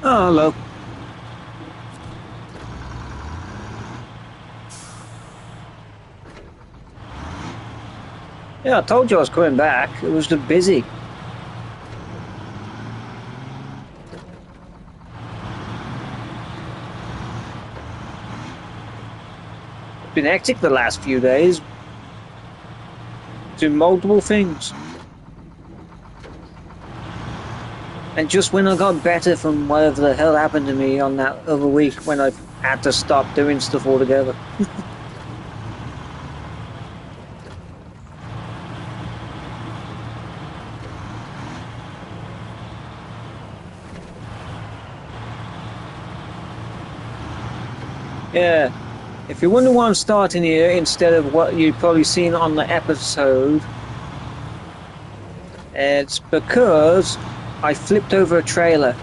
Oh, hello. Yeah, I told you I was coming back. It was just busy. Been hectic the last few days. Doing multiple things. And just when I got better from whatever the hell happened to me on that other week when I had to stop doing stuff altogether. Yeah. If you wonder why I'm starting here instead of what you've probably seen on the episode, it's because I flipped over a trailer.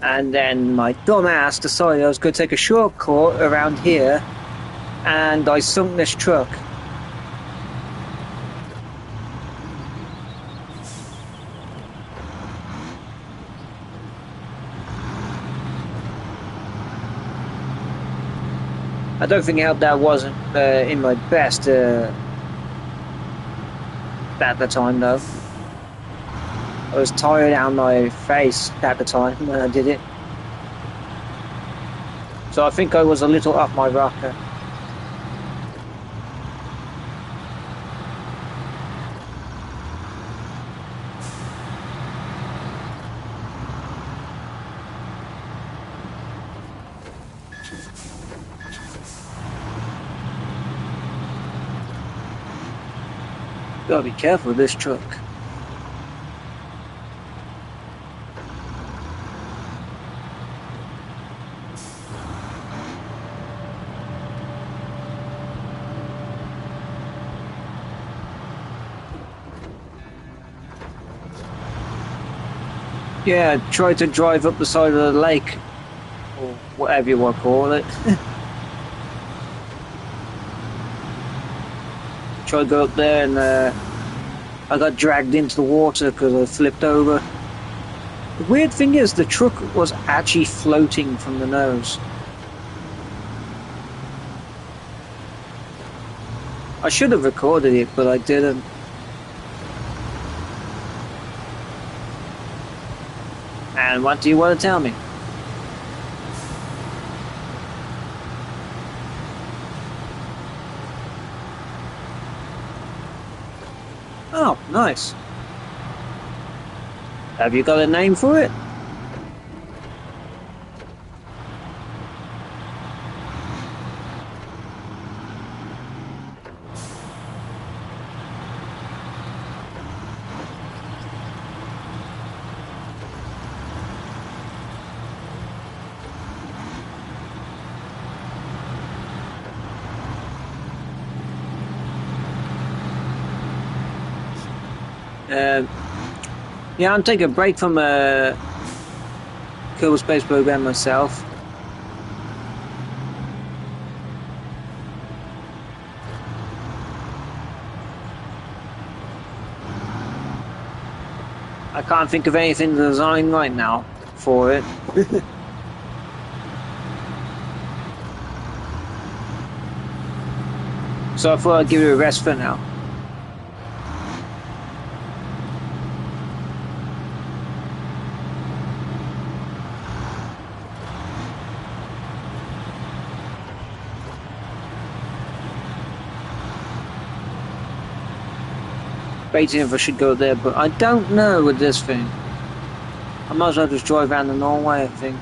And then my dumb ass decided I was going to take a shortcut around here, and I sunk this truck. I don't think that wasn't in my best at the time, though. I was tired out of my face at the time when I did it. So I think I was a little off my rocker. Gotta be careful with this truck. Yeah, try to drive up the side of the lake, or whatever you want to call it. Try to go up there, and I got dragged into the water because I flipped over. The weird thing is, the truck was actually floating from the nose. I should have recorded it, but I didn't. And what do you want to tell me? Oh, nice. Have you got a name for it? Yeah, I'm taking a break from a Kerbal Space Program myself. I can't think of anything to design right now for it. So I thought I'd give it a rest for now. Debating if I should go there, but I don't know with this thing. I might as well just drive around the Norway, I think.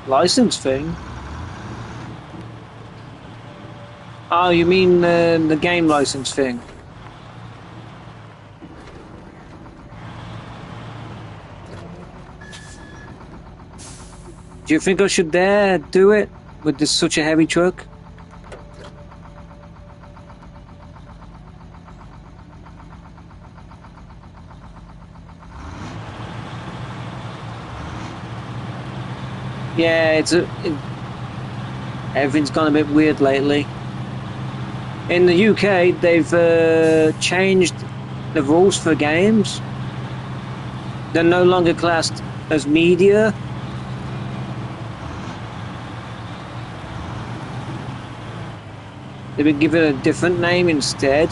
License thing? Oh, you mean the game license thing? Do you think I should dare do it with this such a heavy truck? Yeah, everything's gone a bit weird lately. In the UK, they've changed the rules for games. They're no longer classed as media. They've been given a different name instead.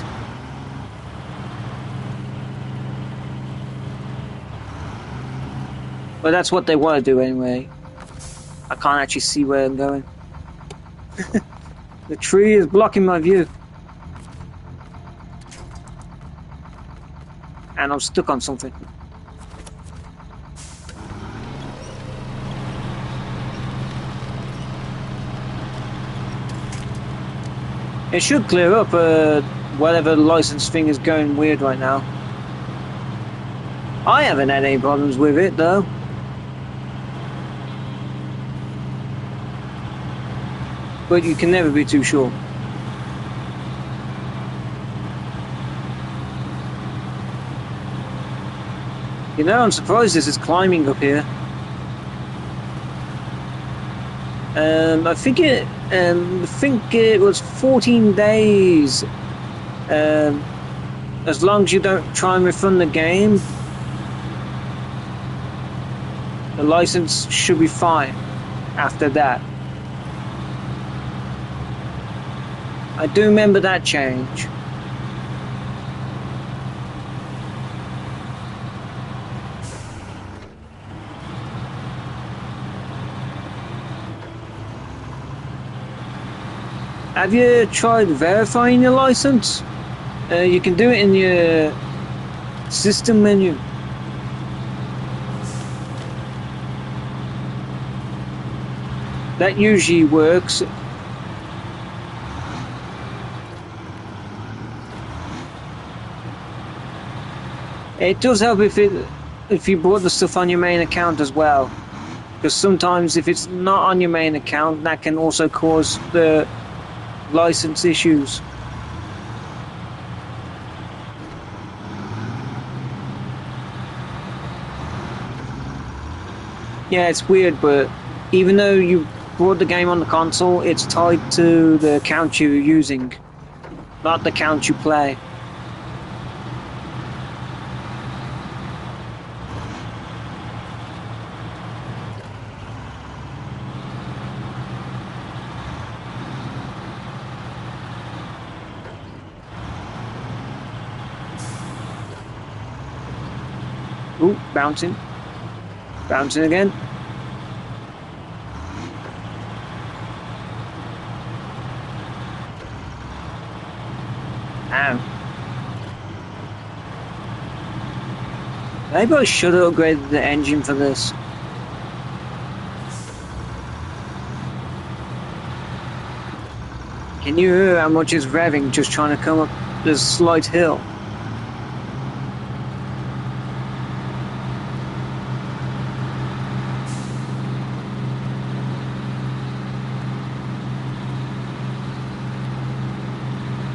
But that's what they want to do anyway. I can't actually see where I'm going. The tree is blocking my view. And I'm stuck on something. It should clear up whatever license thing is going weird right now. I haven't had any problems with it though. But you can never be too sure. You know, I'm surprised this is climbing up here. I think it was 14 days. As long as you don't try and refund the game, the license should be fine after that. I do remember that change. Have you tried verifying your license? You can do it in your system menu. That usually works. It does help if you bought the stuff on your main account as well, because sometimes if it's not on your main account, that can also cause the license issues. Yeah, it's weird, but even though you bought the game on the console, it's tied to the account you're using, not the account you play. Ooh, bouncing. Bouncing again. Ow. Maybe I should have upgraded the engine for this. Can you hear how much it's revving just trying to come up this slight hill?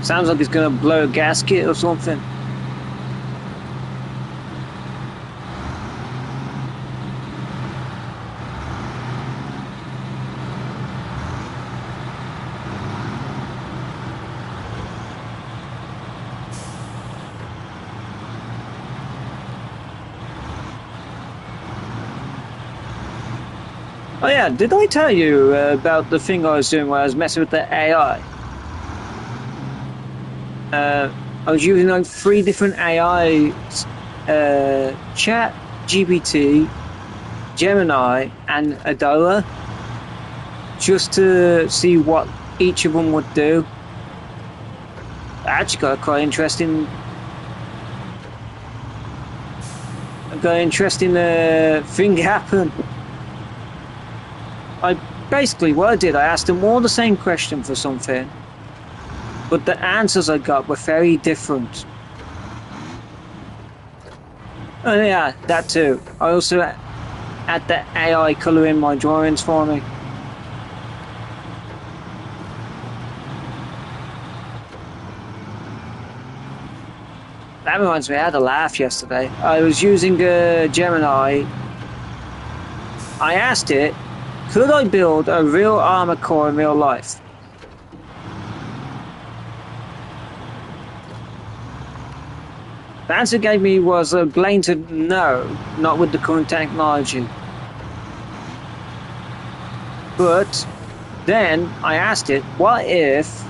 Sounds like it's gonna blow a gasket or something. Oh yeah, did I tell you about the thing I was doing where I was messing with the AI? I was using like 3 different AI, Chat, GPT, Gemini, and Adola, just to see what each of them would do. I actually got a quite interesting. Thing happen. What I did, I asked them all the same question for something, but the answers I got were very different. Oh yeah, that too. I also had the AI colour in my drawings for me. That reminds me, I had a laugh yesterday. I was using Gemini. I asked it Could I build a real armor core in real life? The answer it gave me was a blatant no, not with the current technology. But then I asked it, what if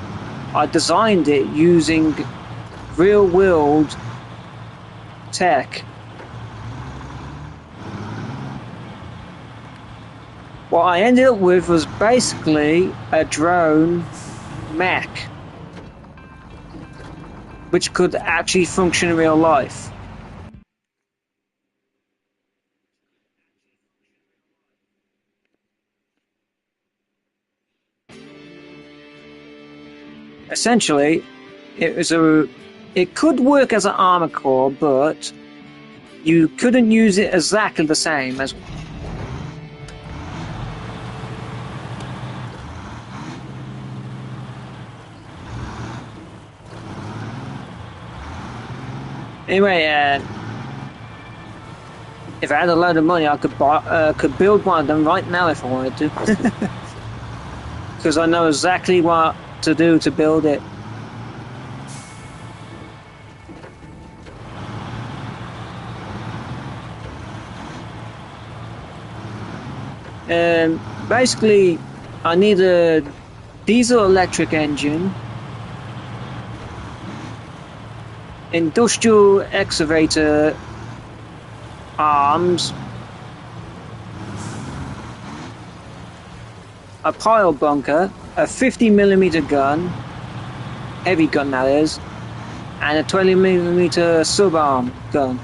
I designed it using real-world tech? What I ended up with was basically a drone mech, which could actually function in real life. Essentially, it could work as an armor core, but you couldn't use it exactly the same as. Anyway, if I had a load of money, I could build one of them right now if I wanted to, because I know exactly what to do to build it. Basically, I need a diesel electric engine, industrial excavator arms, a pile bunker, a 50mm gun, heavy gun that is, and a 20mm subarm gun.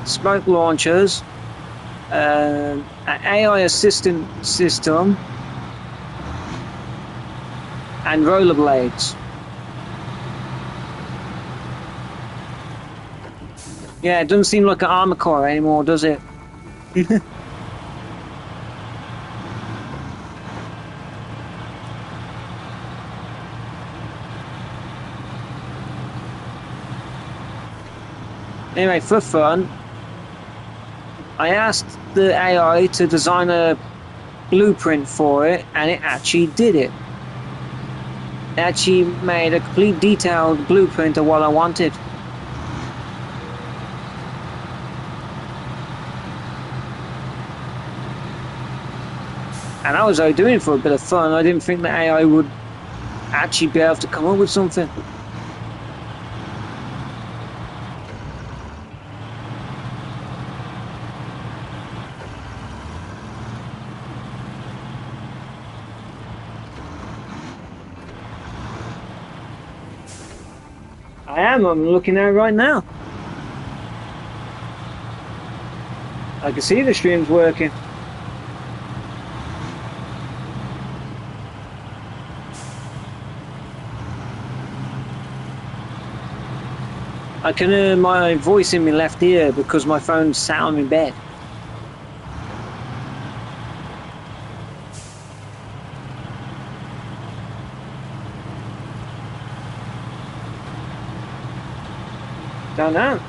Smoke launchers, an AI assistant system, and rollerblades. Yeah, it doesn't seem like an armor core anymore, does it? Anyway, for fun, I asked the AI to design a blueprint for it, and it actually did it. It actually made a complete detailed blueprint of what I wanted. And I was only doing it for a bit of fun. I didn't think the AI would actually be able to come up with something. I'm looking at it right now. I can see the stream's working. I can hear my voice in my left ear because my phone's sat on my bed. Don't know.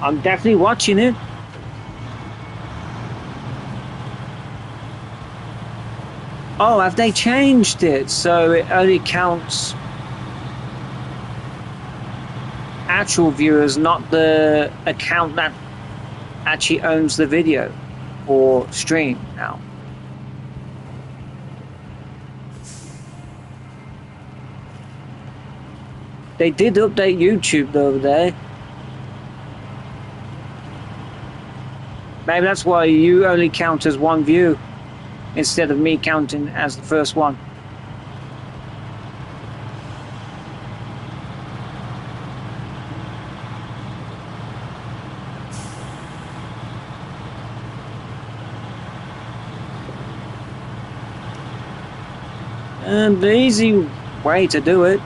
I'm definitely watching it. Oh, have they changed it so it only counts actual viewers, not the account that actually owns the video or stream now? They did update YouTube the other day. Maybe that's why you only count as one view instead of me counting as the first one. And the easy way to do it .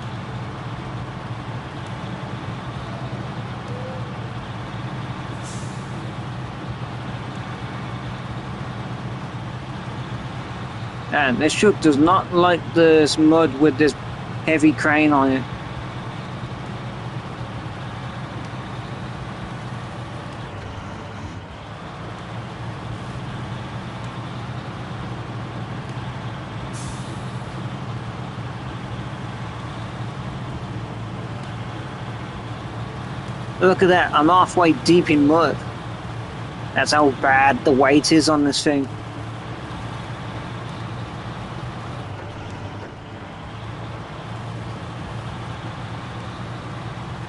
And this truck does not like this mud with this heavy crane on it. Look at that, I'm halfway deep in mud. That's how bad the weight is on this thing.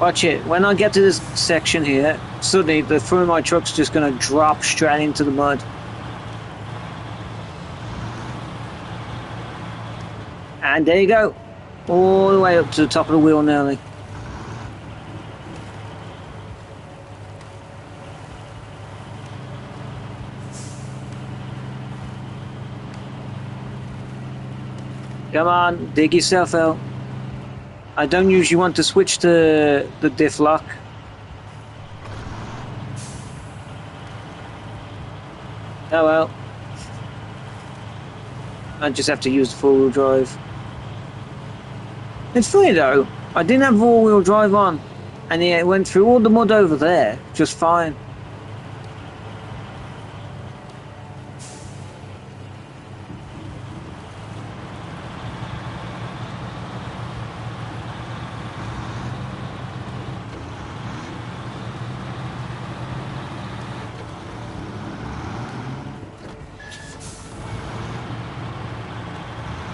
Watch it, when I get to this section here, suddenly the front of my truck's just going to drop straight into the mud. And there you go, all the way up to the top of the wheel nearly. Come on, dig yourself out. I don't usually want to switch to the diff lock. Oh well. I just have to use the four-wheel drive. It's funny though, I didn't have all-wheel drive on, and it went through all the mud over there just fine.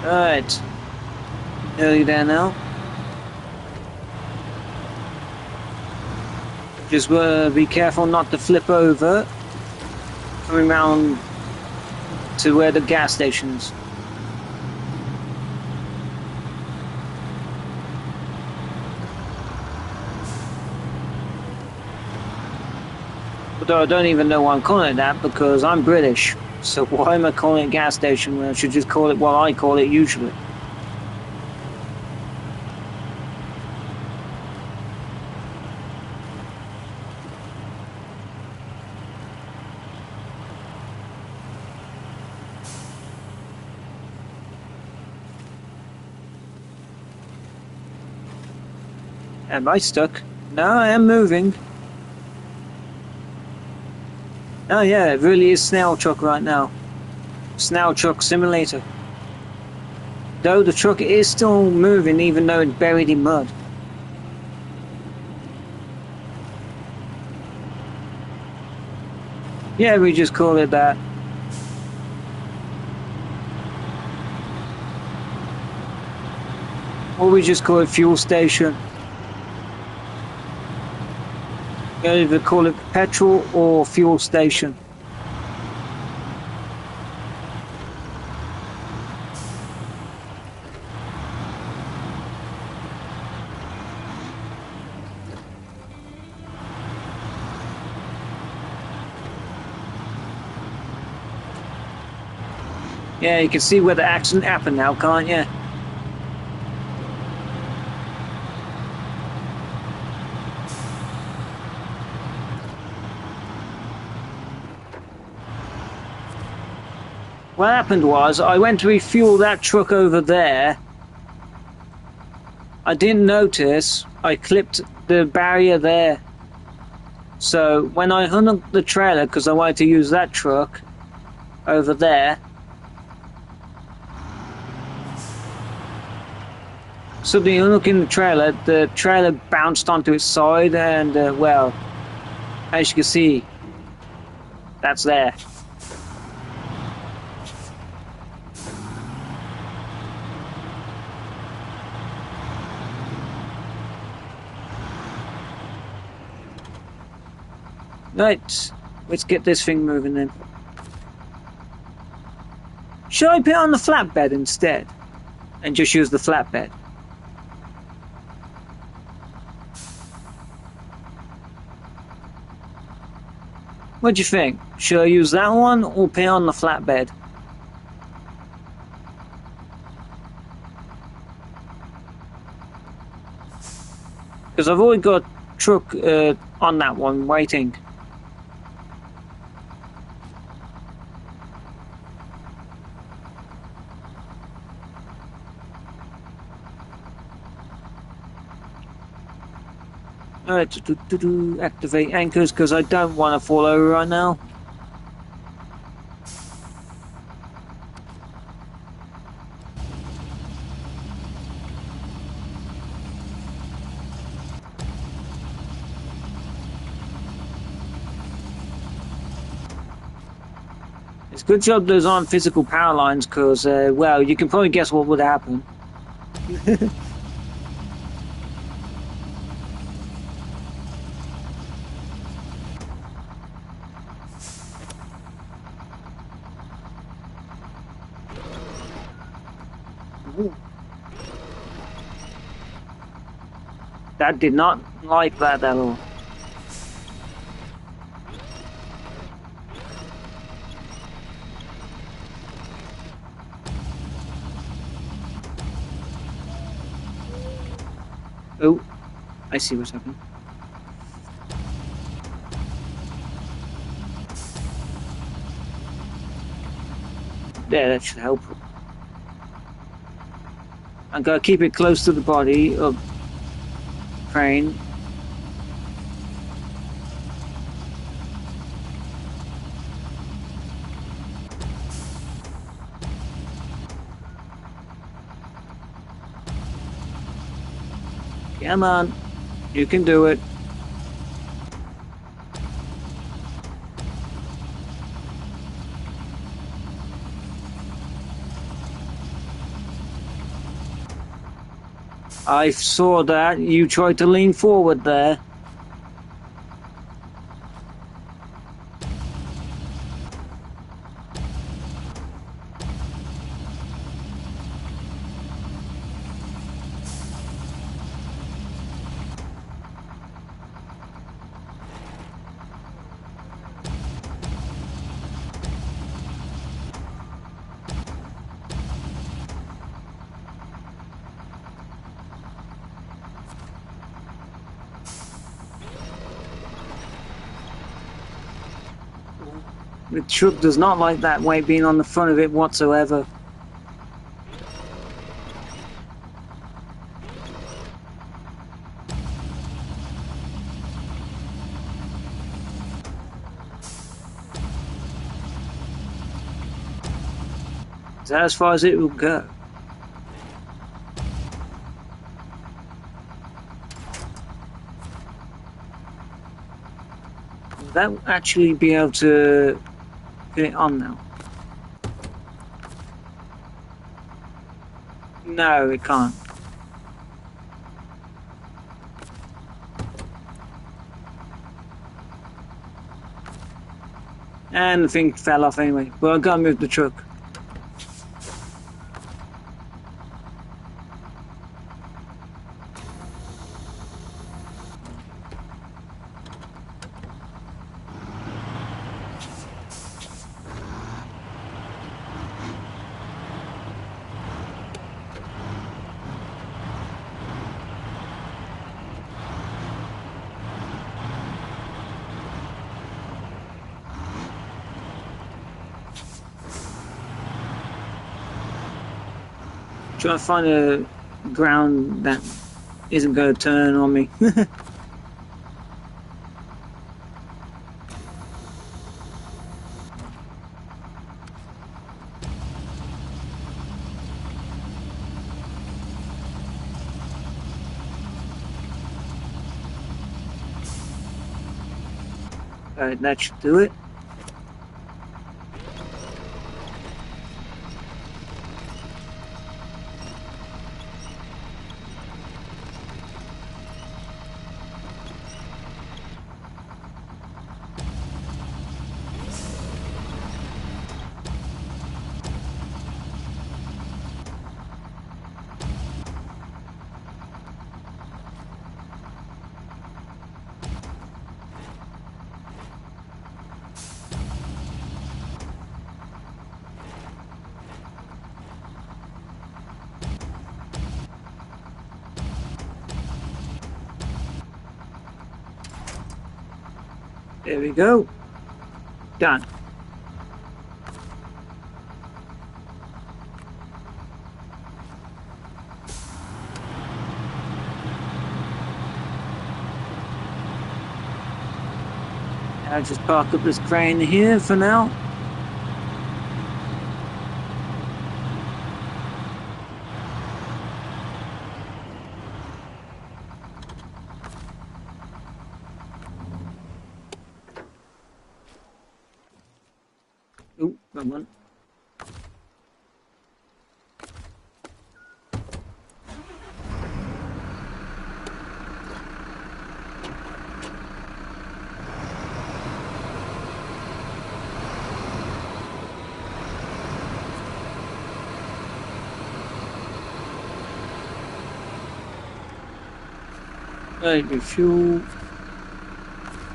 Alright, nearly there now. Just be careful not to flip over, coming round to where the gas station is. Although I don't even know why I'm calling it that, because I'm British. So why am I calling it gas station when I should just call it what I call it usually? Am I stuck? No, I am moving. Oh yeah, it really is Snail Truck right now. Snail Truck Simulator. Though the truck is still moving even though it's buried in mud. Yeah, we just call it that. Or we just call it fuel station. You either call it petrol or fuel station. Yeah, you can see where the accident happened now, can't you? What happened was, I went to refuel that truck over there. I didn't notice I clipped the barrier there. So when I unhooked the trailer, because I wanted to use that truck over there, suddenly unhooking the trailer bounced onto its side, and well, as you can see, that's there. Right, let's get this thing moving then. Should I put it on the flatbed instead? And just use the flatbed? What do you think? Should I use that one or put it on the flatbed? Because I've already got a truck on that one waiting. Alright, activate anchors because I don't want to fall over right now. It's a good job those aren't physical power lines, because, well, you can probably guess what would happen. That did not like that at all. Oh, I see what's happening. There, that should help. I'm gonna keep it close to the body of Crane. Come on, you can do it. I saw that. You tried to lean forward there. The truck does not like that weight being on the front of it whatsoever. Is that as far as it will go? Will that actually be able to get it on now? No, it can't. And the thing fell off anyway. But I gotta move the truck. Try to find a ground that isn't going to turn on me. Alright, that should do it. There we go. Done. I'll just park up this crane here for now. Oh, wrong one. Right, refuel.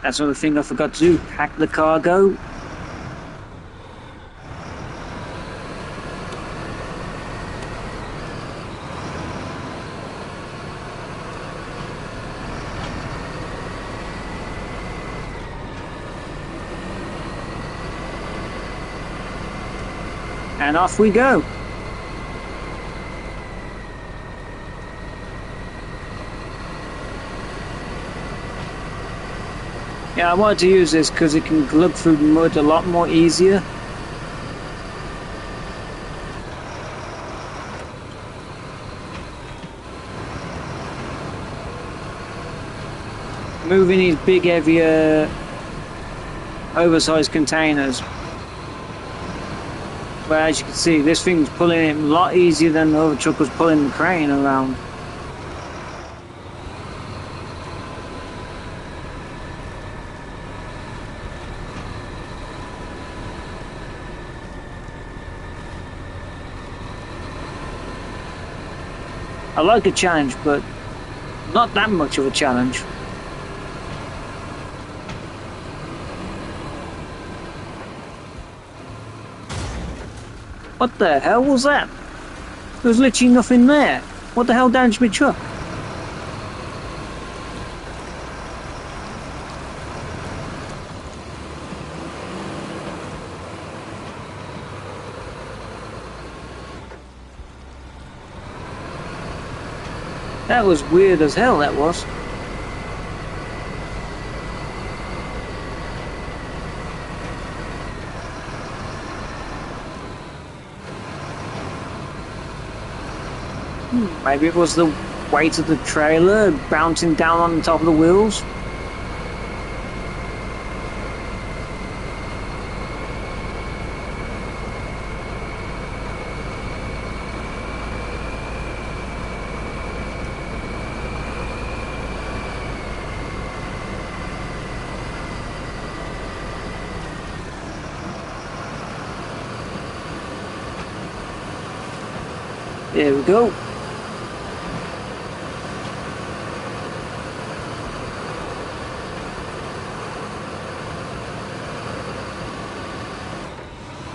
That's another thing I forgot to do. Pack the cargo. And off we go. Yeah, I wanted to use this because it can glug through mud a lot more easier. Moving these big, heavier, oversized containers. But as you can see, this thing's pulling it a lot easier than the other truck was pulling the crane around. I like a challenge, but not that much of a challenge. What the hell was that? There was literally nothing there. What the hell damaged my truck? That was weird as hell, that was. Maybe it was the weight of the trailer bouncing down on the top of the wheels. There we go.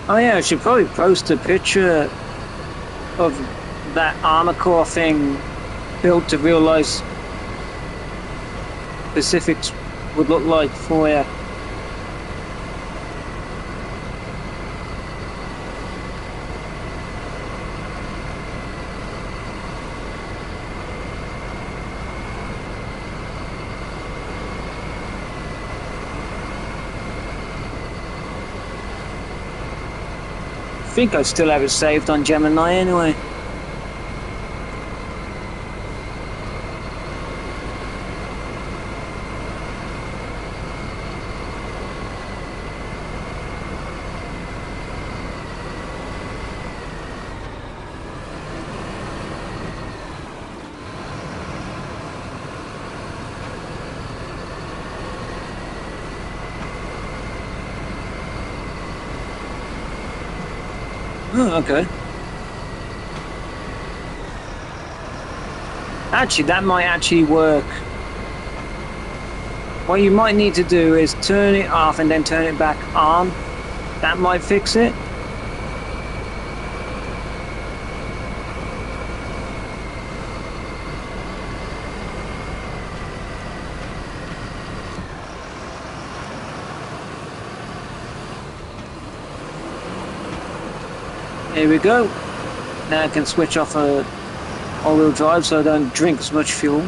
Oh yeah, I should probably post a picture of that armor core thing built to real life specifics would look like for you. I think I still have it saved on Gemini anyway. Oh, okay. Actually, that might actually work. What you might need to do is turn it off and then turn it back on. That might fix it. Here we go. Now I can switch off all-wheel drive so I don't drink as much fuel.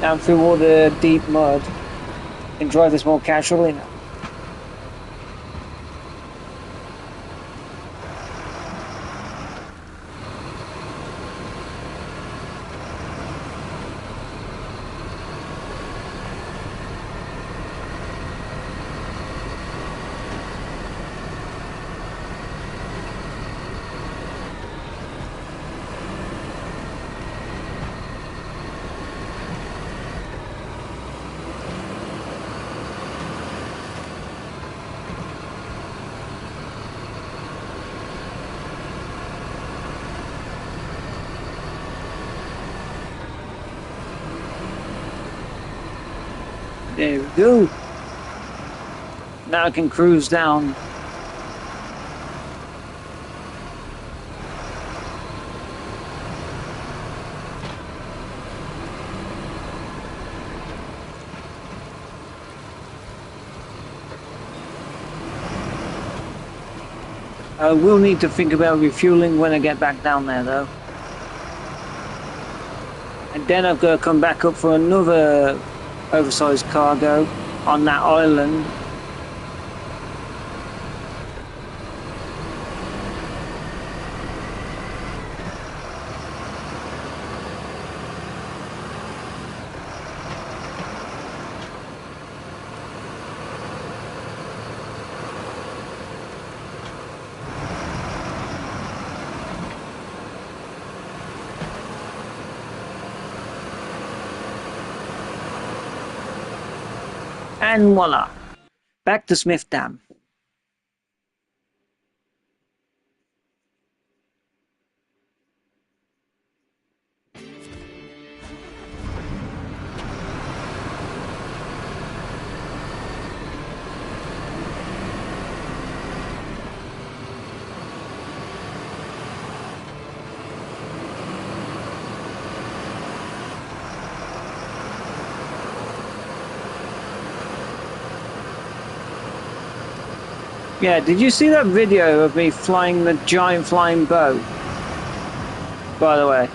Down through all the deep mud. I can drive this more casually now. There we go. Now I can cruise down. I will need to think about refueling when I get back down there though. And then I've got to come back up for another oversized cargo on that island. And voila, back to Smith Dam. Yeah, did you see that video of me flying the giant flying boat? By the way.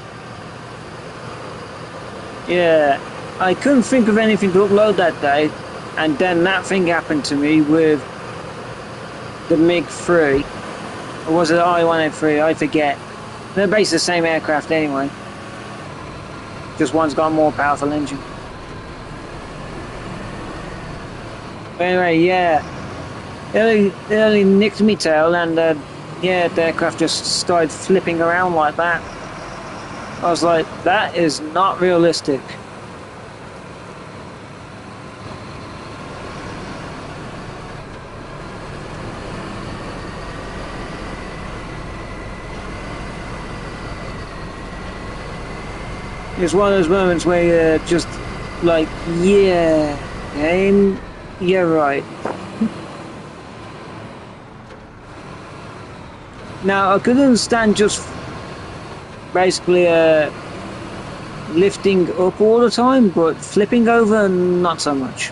Yeah, I couldn't think of anything to upload that day, and then that thing happened to me with the MiG-3. Or was it I-183? I forget. They're basically the same aircraft anyway. Just one's got a more powerful engine. But anyway, yeah. It only nicked me tail, and yeah, the aircraft just started flipping around like that. I was like, that is not realistic. It's one of those moments where you're just like, yeah, game, you're right. Now, I could understand just basically lifting up all the time, but flipping over, not so much.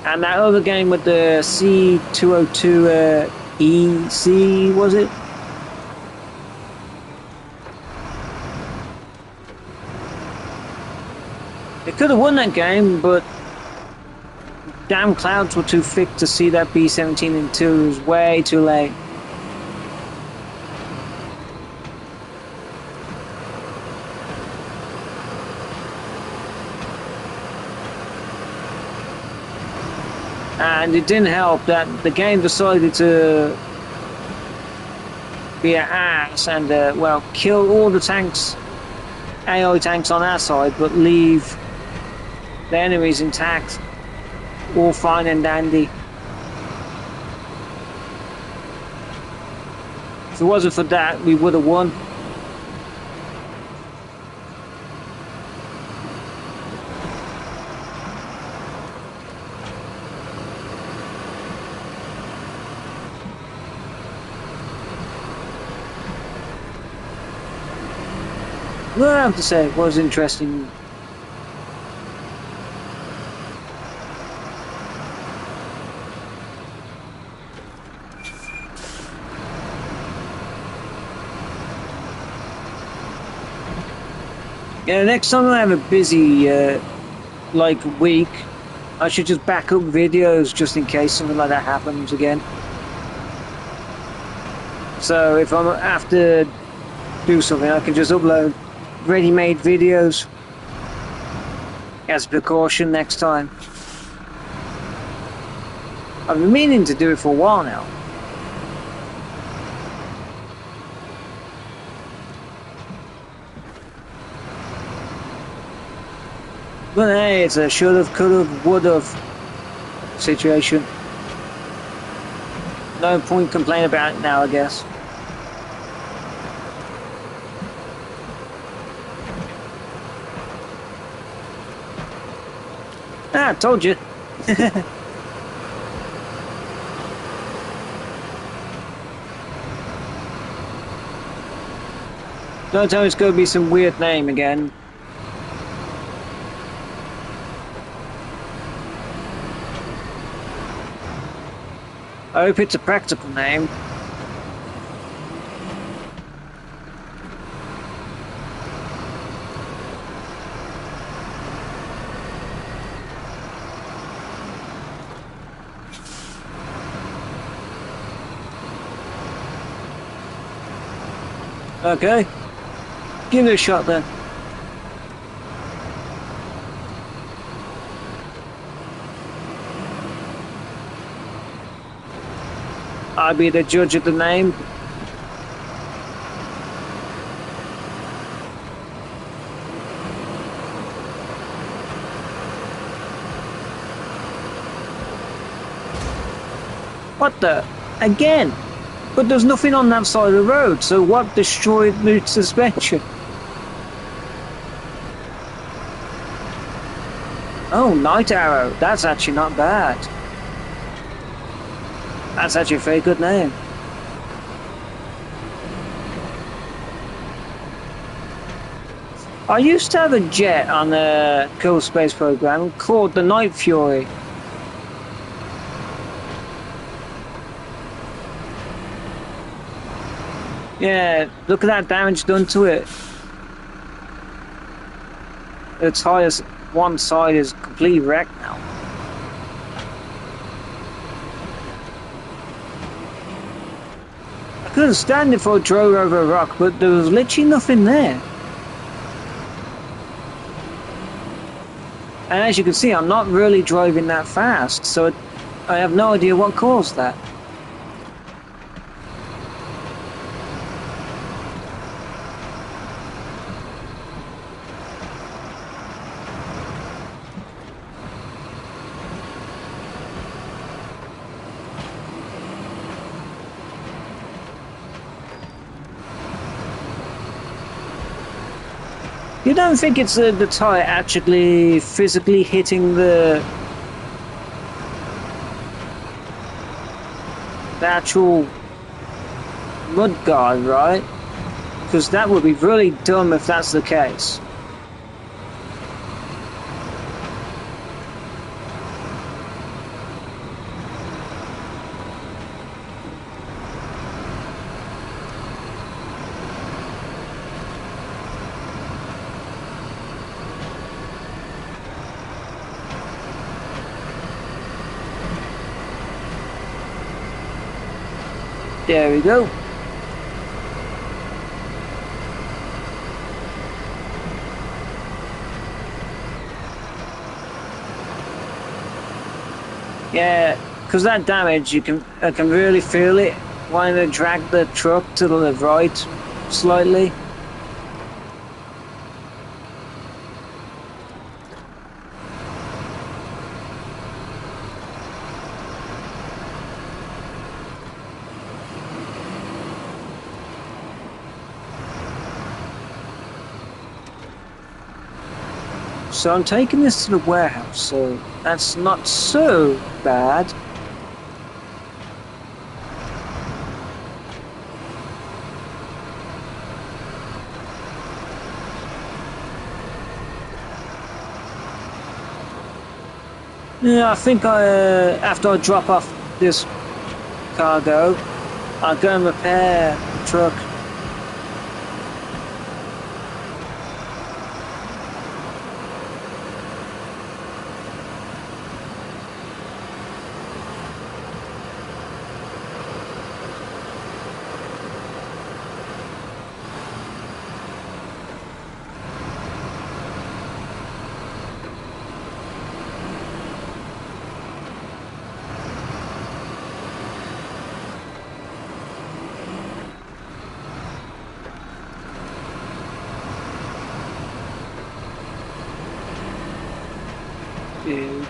And that other game with the C202 EC, was it? They could have won that game, but damn clouds were too thick to see that B-17 in 2. It was way too late. And it didn't help that the game decided to be an ass and, well, kill all the tanks, AI tanks on our side, but leave the enemies intact, all fine and dandy. If it wasn't for that, we would have won. Well, I have to say, it was interesting. Yeah, next time I have a busy, like, week, I should just back up videos just in case something like that happens again. So if I have to do something, I can just upload ready-made videos as a precaution next time. I've been meaning to do it for a while now. But hey, it's a should've, could've, would've situation. No point complaining about it now, I guess. Ah, told you. Don't tell me it's going to be some weird name again. I hope it's a practical name. Okay. Give it a shot then. I'll be the judge of the name. What the? Again? But there's nothing on that side of the road, so what destroyed the suspension? Oh, Night Arrow. That's actually not bad. That's actually a very good name. I used to have a jet on the Kerbal Space Program called the Night Fury. Yeah, look at that damage done to it. Its highest one side is completely wrecked now. I couldn't stand it if I drove over a rock, but there was literally nothing there. And as you can see, I'm not really driving that fast, so I have no idea what caused that. You don't think it's the tyre actually physically hitting the actual mud guard, right? Because that would be really dumb if that's the case. There we go. Yeah, because that damage, I can really feel it when they drag the truck to the right slightly. So I'm taking this to the warehouse, so that's not so bad. Yeah, I think after I drop off this cargo, I'll go and repair the truck.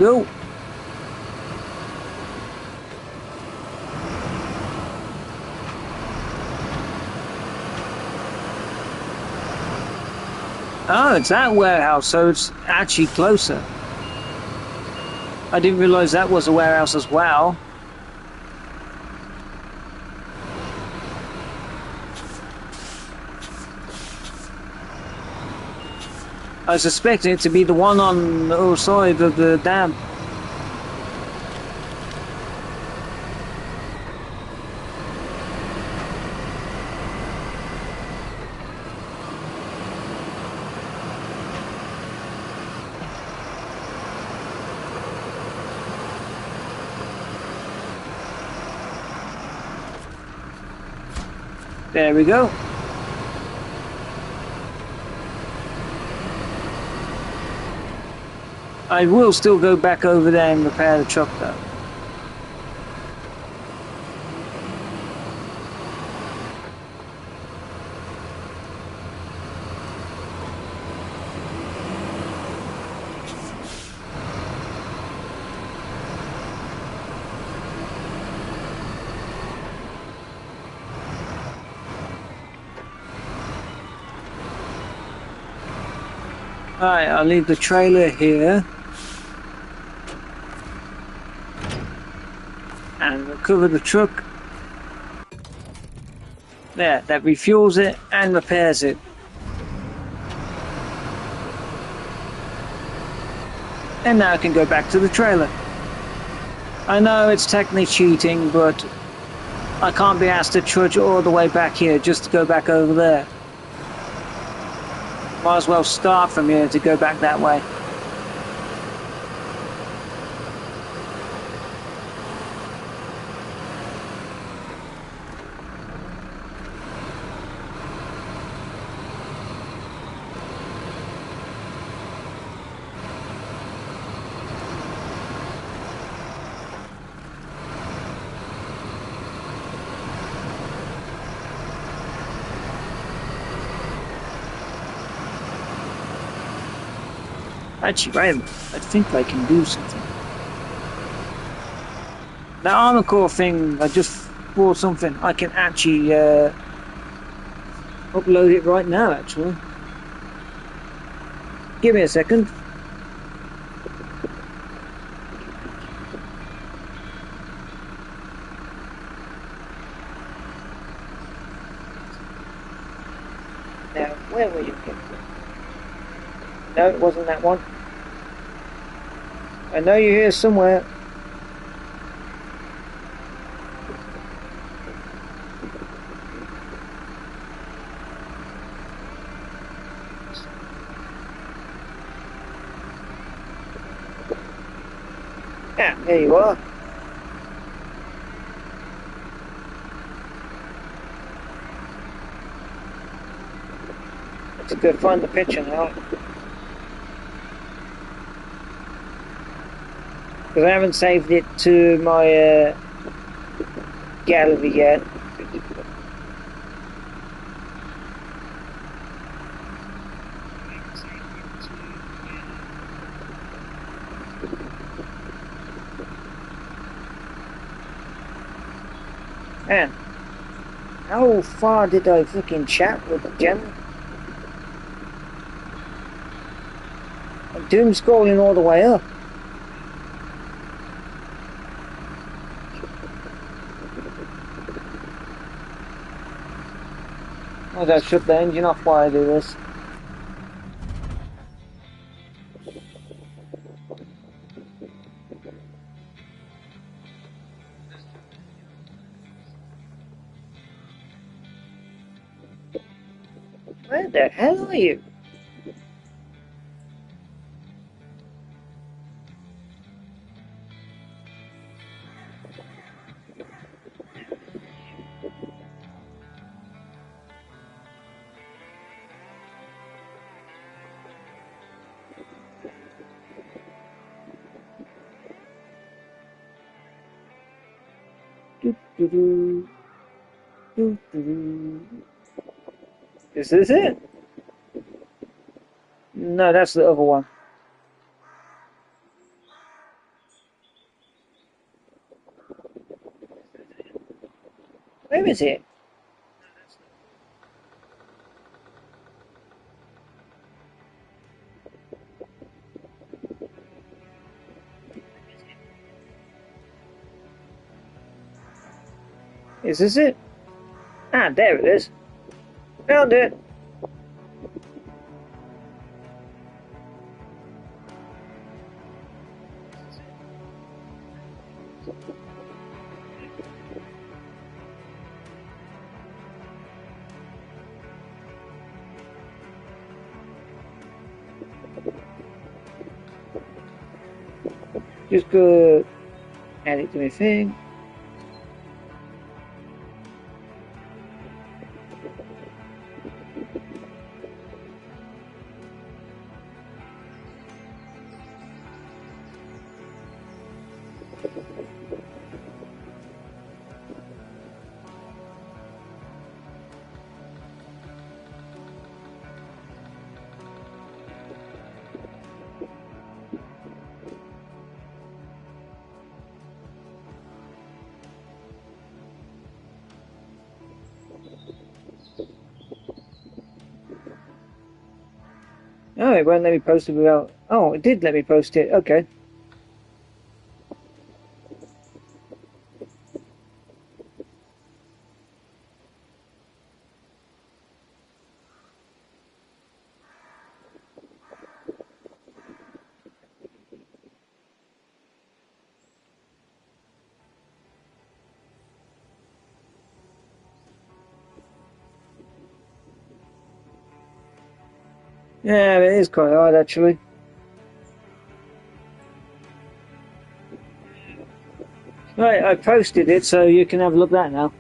go. Oh, it's that warehouse, so it's actually closer. I didn't realize that was a warehouse as well. I was suspecting it to be the one on the other side of the dam. There we go. I will still go back over there and repair the truck though. Alright, I'll leave the trailer here. And recover the truck. There, that refuels it and repairs it. And now I can go back to the trailer. I know it's technically cheating, but I can't be asked to trudge all the way back here just to go back over there. Might as well start from here to go back that way. Actually, right, I think I can do something. That armor core thing, I just bought something. I can actually upload it right now, actually. Give me a second. Now, where were you? No, it wasn't that one. I know you're here somewhere. Yeah, there you are. Let's go find the picture now. Because I haven't saved it to my gallery yet. Man, how far did I fucking chat with Jen? I'm doom scrolling all the way up. I gotta shut the engine off while I do this. Where the hell are you? Is this it? No, that's the other one. Where is it? Is this it? Ah, there it is. Found it. Just go add it to my thing. Oh, it won't let me post it without... Oh, it did let me post it. Okay. Yeah, it is quite hard, actually. Right, I posted it, so you can have a look at that now.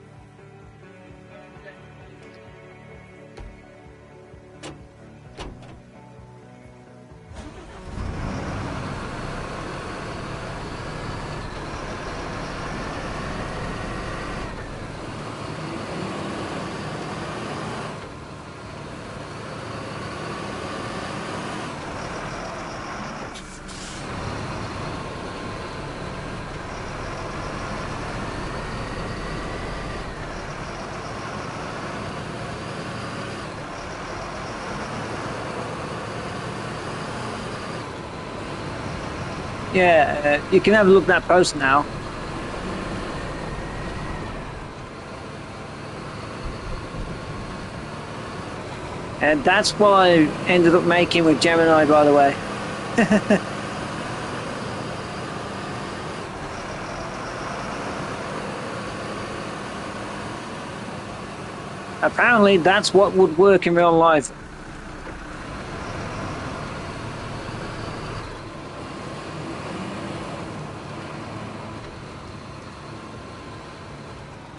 Yeah, you can have a look at that post now. And that's what I ended up making with Gemini, by the way. Apparently, that's what would work in real life.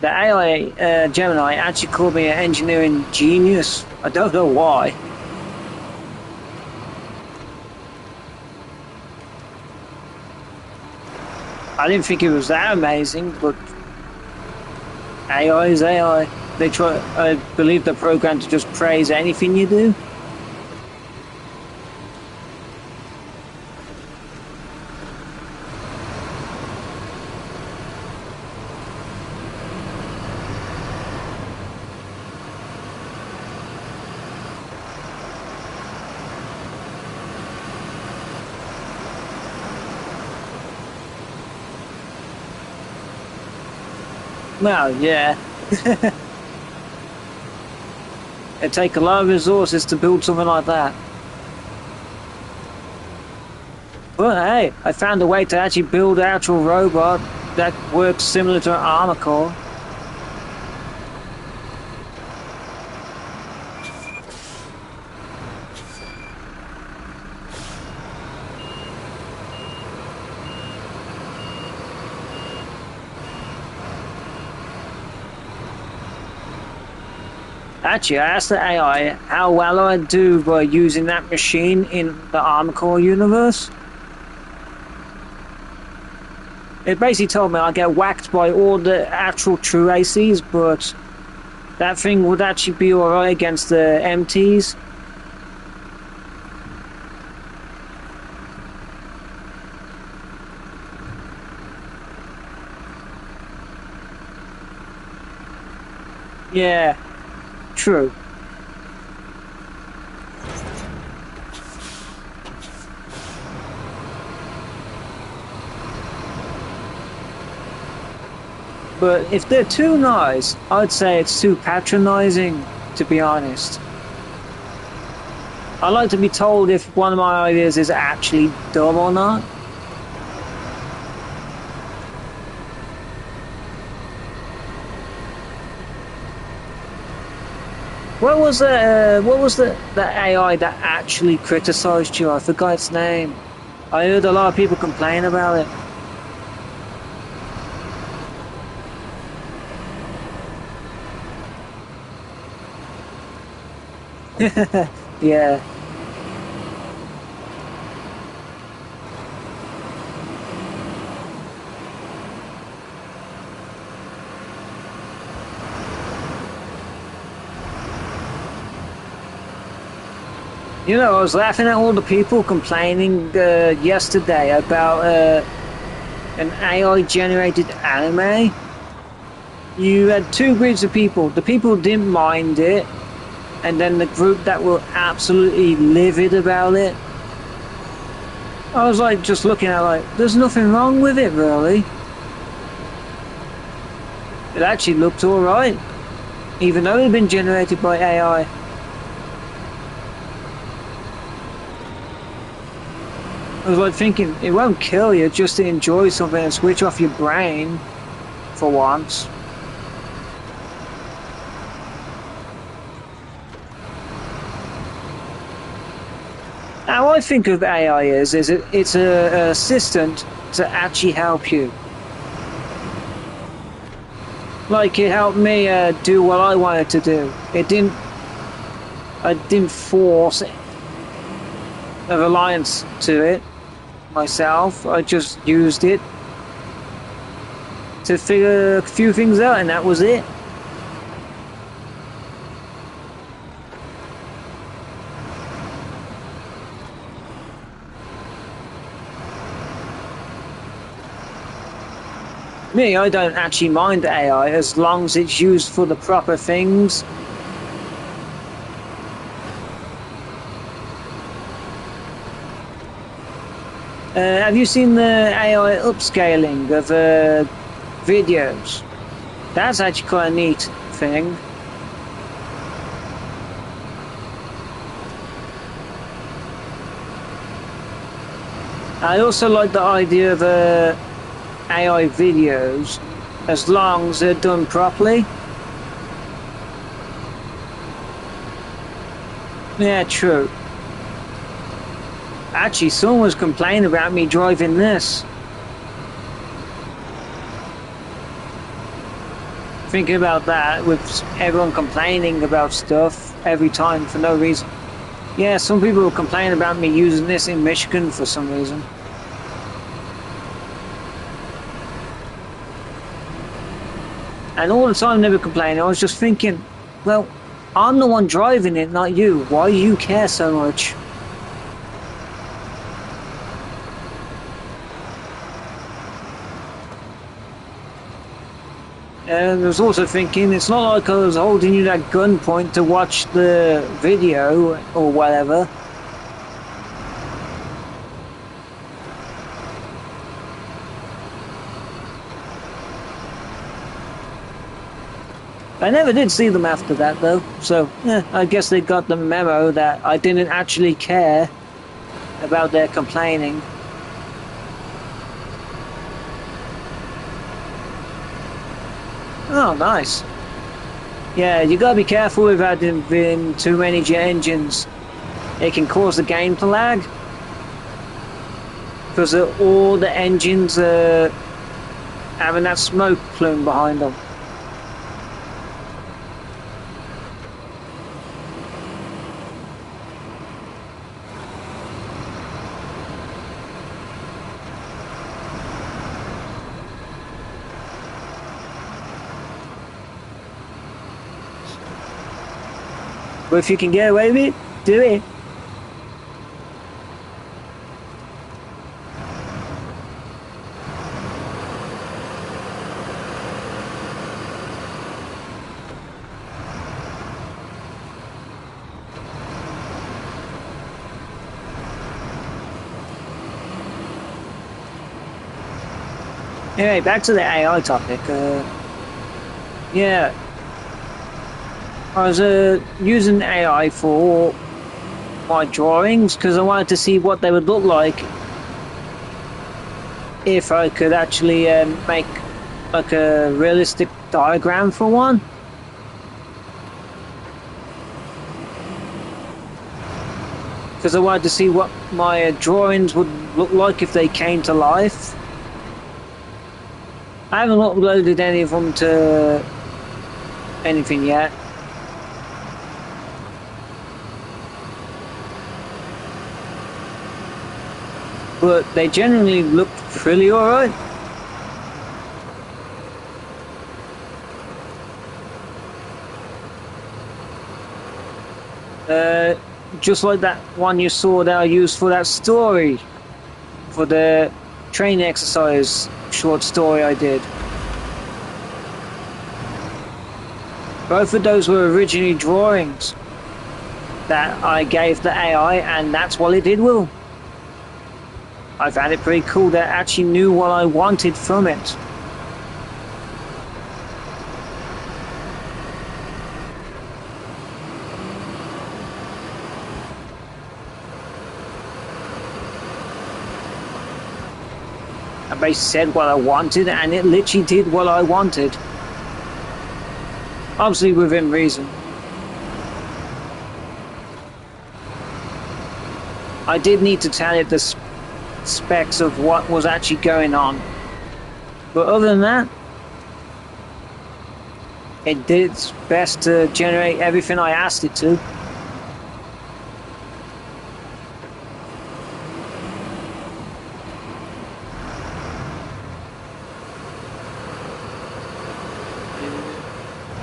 The AI Gemini actually called me an engineering genius. I don't know why. I didn't think it was that amazing, but AI is AI. They try. I believe they're programmed to just praise anything you do. Well, yeah. It'd take a lot of resources to build something like that. But hey, I found a way to actually build an actual robot that works similar to an armor core. Actually, I asked the AI how well I'd do by using that machine in the Armor Core universe. It basically told me I'd get whacked by all the actual true ACs, but that thing would actually be alright against the MTs. Yeah, true. But if they're too nice, I'd say it's too patronizing, to be honest. I like to be told if one of my ideas is actually dumb or not. What was the AI that actually criticized you? I forgot its name. I heard a lot of people complain about it. Yeah. You know, I was laughing at all the people complaining yesterday about an AI generated anime. You had two groups of people. The people who didn't mind it, and then the group that were absolutely livid about it. I was like, just looking at it like, there's nothing wrong with it, really. It actually looked alright, even though it had been generated by AI. I was like thinking, it won't kill you just to enjoy something and switch off your brain for once. How I think of AI is it's a assistant to actually help you. Like it helped me do what I wanted to do. I didn't force a reliance to it myself. I just used it to figure a few things out, and that was it. Me, I don't actually mind AI as long as it's used for the proper things. Have you seen the AI upscaling of videos? That's actually quite a neat thing. I also like the idea of AI videos as long as they're done properly. Yeah, true. Actually, someone was complaining about me driving this. Thinking about that, with everyone complaining about stuff every time for no reason. Yeah, some people will complain about me using this in Michigan for some reason. And all the time they were complaining, I was just thinking, well, I'm the one driving it, not you. Why do you care so much? And I was also thinking, it's not like I was holding you at gunpoint to watch the video or whatever. I never did see them after that though, so yeah, I guess they got the memo that I didn't actually care about their complaining. Oh, nice. Yeah, you gotta be careful with having too many jet engines. It can cause the game to lag. Because all the engines are having that smoke plume behind them. But if you can get away with it, do it. Anyway, back to the AI topic. Yeah, I was using AI for my drawings because I wanted to see what they would look like if I could actually make like a realistic diagram for one. Because I wanted to see what my drawings would look like if they came to life. I haven't uploaded any of them to anything yet. But they generally look pretty alright. Just like that one you saw that I used for that story, for the training exercise short story I did. Both of those were originally drawings that I gave the AI, and that's what it did well. I found it pretty cool that it actually knew what I wanted from it. I basically said what I wanted, and it literally did what I wanted. Obviously within reason. I did need to tell it the specs of what was actually going on. But other than that, it did its best to generate everything I asked it to.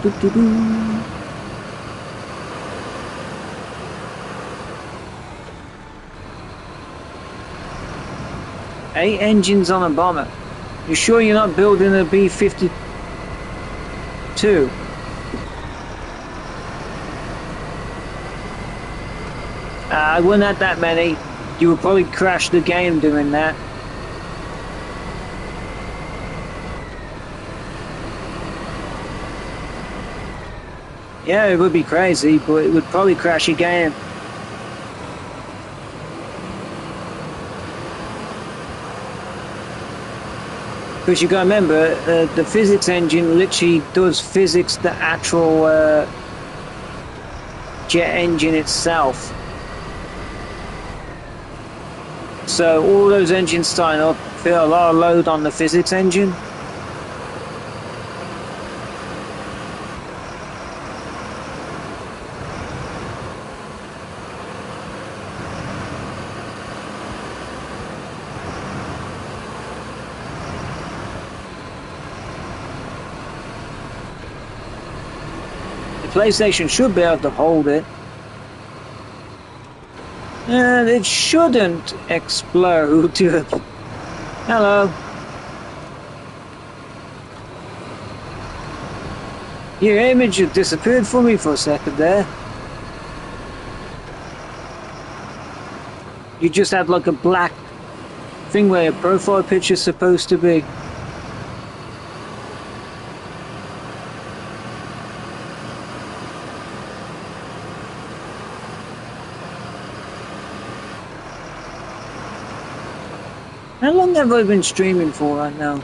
Doo-doo-doo. Eight engines on a bomber. You sure you're not building a B-52? I wouldn't have that many. You would probably crash the game doing that. Yeah, it would be crazy, but it would probably crash your game. Because you gotta remember, the physics engine literally does physics the actual jet engine itself. So all those engines starting up put a lot of load on the physics engine. PlayStation should be able to hold it. And it shouldn't explode. Hello. Your image had disappeared for me for a second there. You just had like a black thing where your profile picture's supposed to be. How long have I been streaming for right now?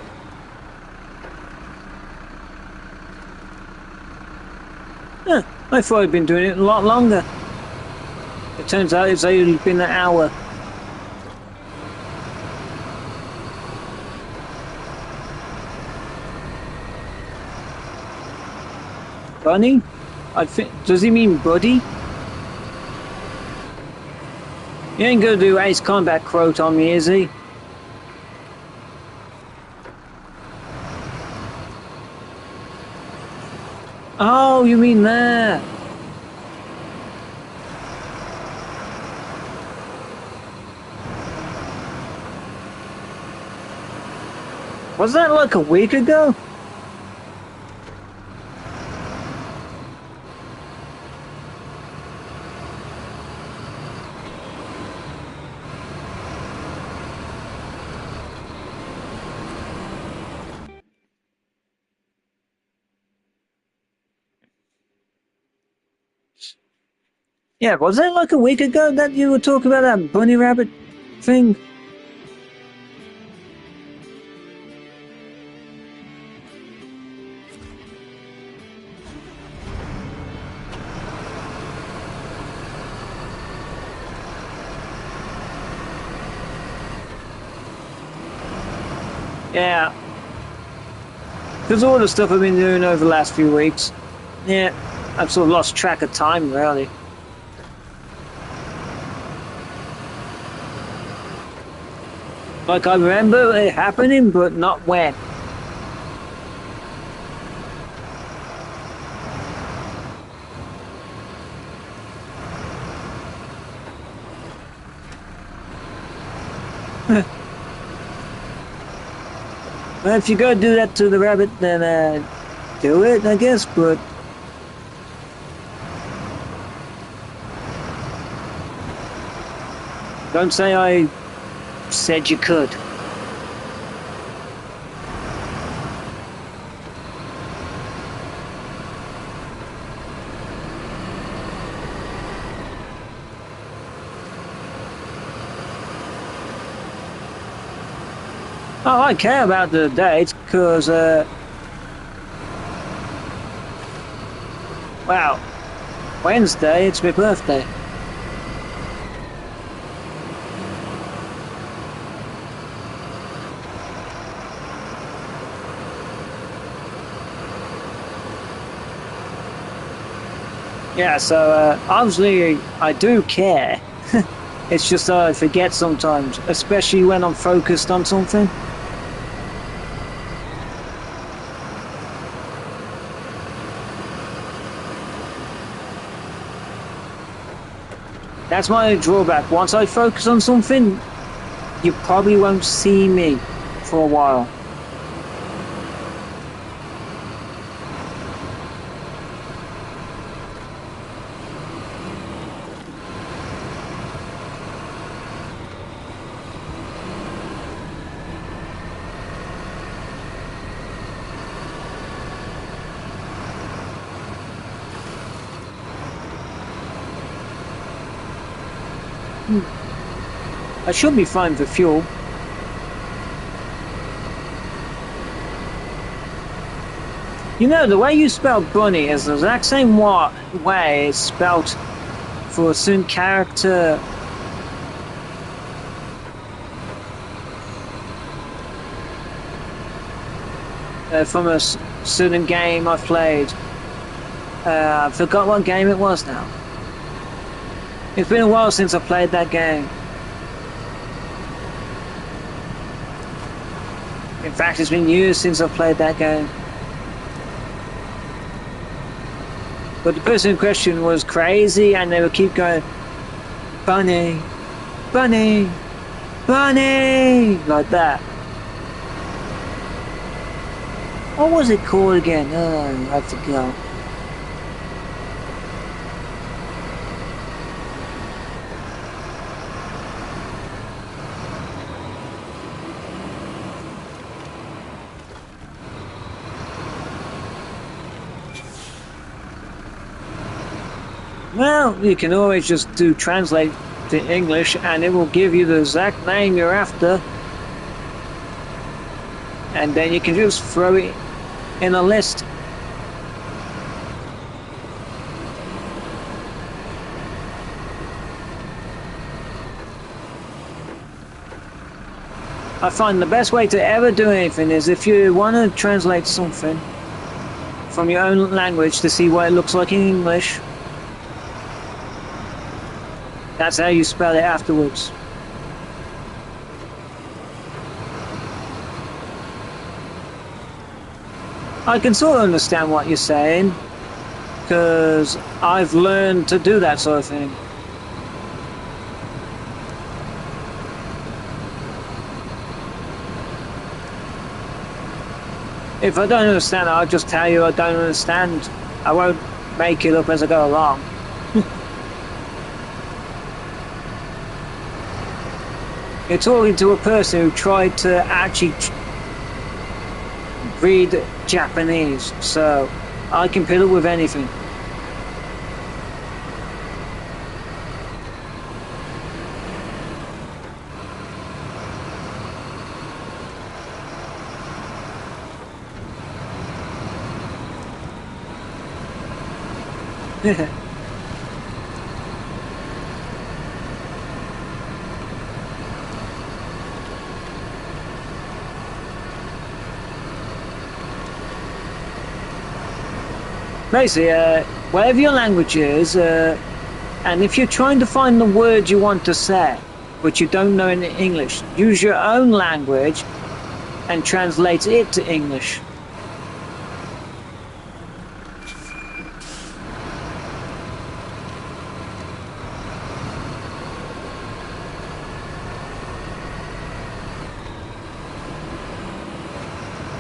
Huh, I thought I'd been doing it a lot longer. It turns out it's only been an hour. Bunny? I think. Does he mean buddy? He ain't gonna do Ace Combat quote on me, is he? Oh, you mean that? Was that like a week ago? Yeah, was it like a week ago that you were talking about that bunny rabbit thing? Yeah, because all the stuff I've been doing over the last few weeks. Yeah, I've sort of lost track of time, really. Like, I remember it happening, but not when. Well, if you go do that to the rabbit, then do it, I guess, but don't say I said you could. Oh, I care about the dates because, well, Wednesday, it's my birthday. Yeah, so obviously I do care. It's just that I forget sometimes, especially when I'm focused on something. That's my drawback. Once I focus on something, you probably won't see me for a while. I should be fine for fuel. You know, the way you spell bunny is the exact same way it's spelled for a certain character. From a certain game I've played. I forgot what game it was now. It's been a while since I played that game. In fact, it's been years since I've played that game. But the person in question was crazy and they would keep going, bunny, bunny, bunny, like that. What was it called again? Oh, I forgot. Well, you can always just do translate to English and it will give you the exact name you're after. And then you can just throw it in a list. I find the best way to ever do anything is if you want to translate something from your own language to see what it looks like in English. That's how you spell it afterwards. I can sort of understand what you're saying, because I've learned to do that sort of thing. If I don't understand, I'll just tell you I don't understand. I won't make it up as I go along. You're talking to a person who tried to actually read Japanese, so I can pick up with anything. Basically, whatever your language is, and if you're trying to find the word you want to say, but you don't know in English, use your own language and translate it to English.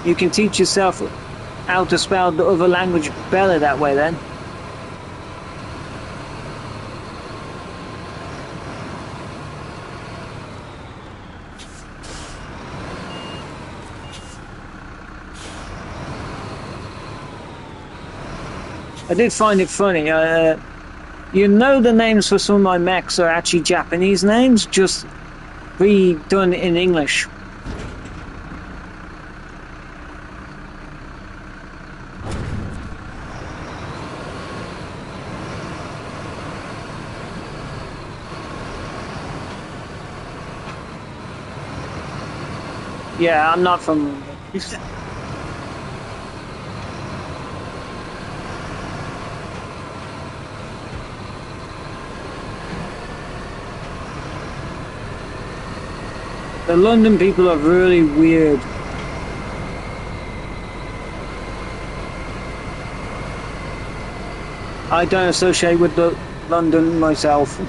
You can teach yourself how to spell the other language better that way then. I did find it funny. You know, the names for some of my mechs are actually Japanese names, just redone in English. Yeah, I'm not from London. The London people are really weird. I don't associate with London myself.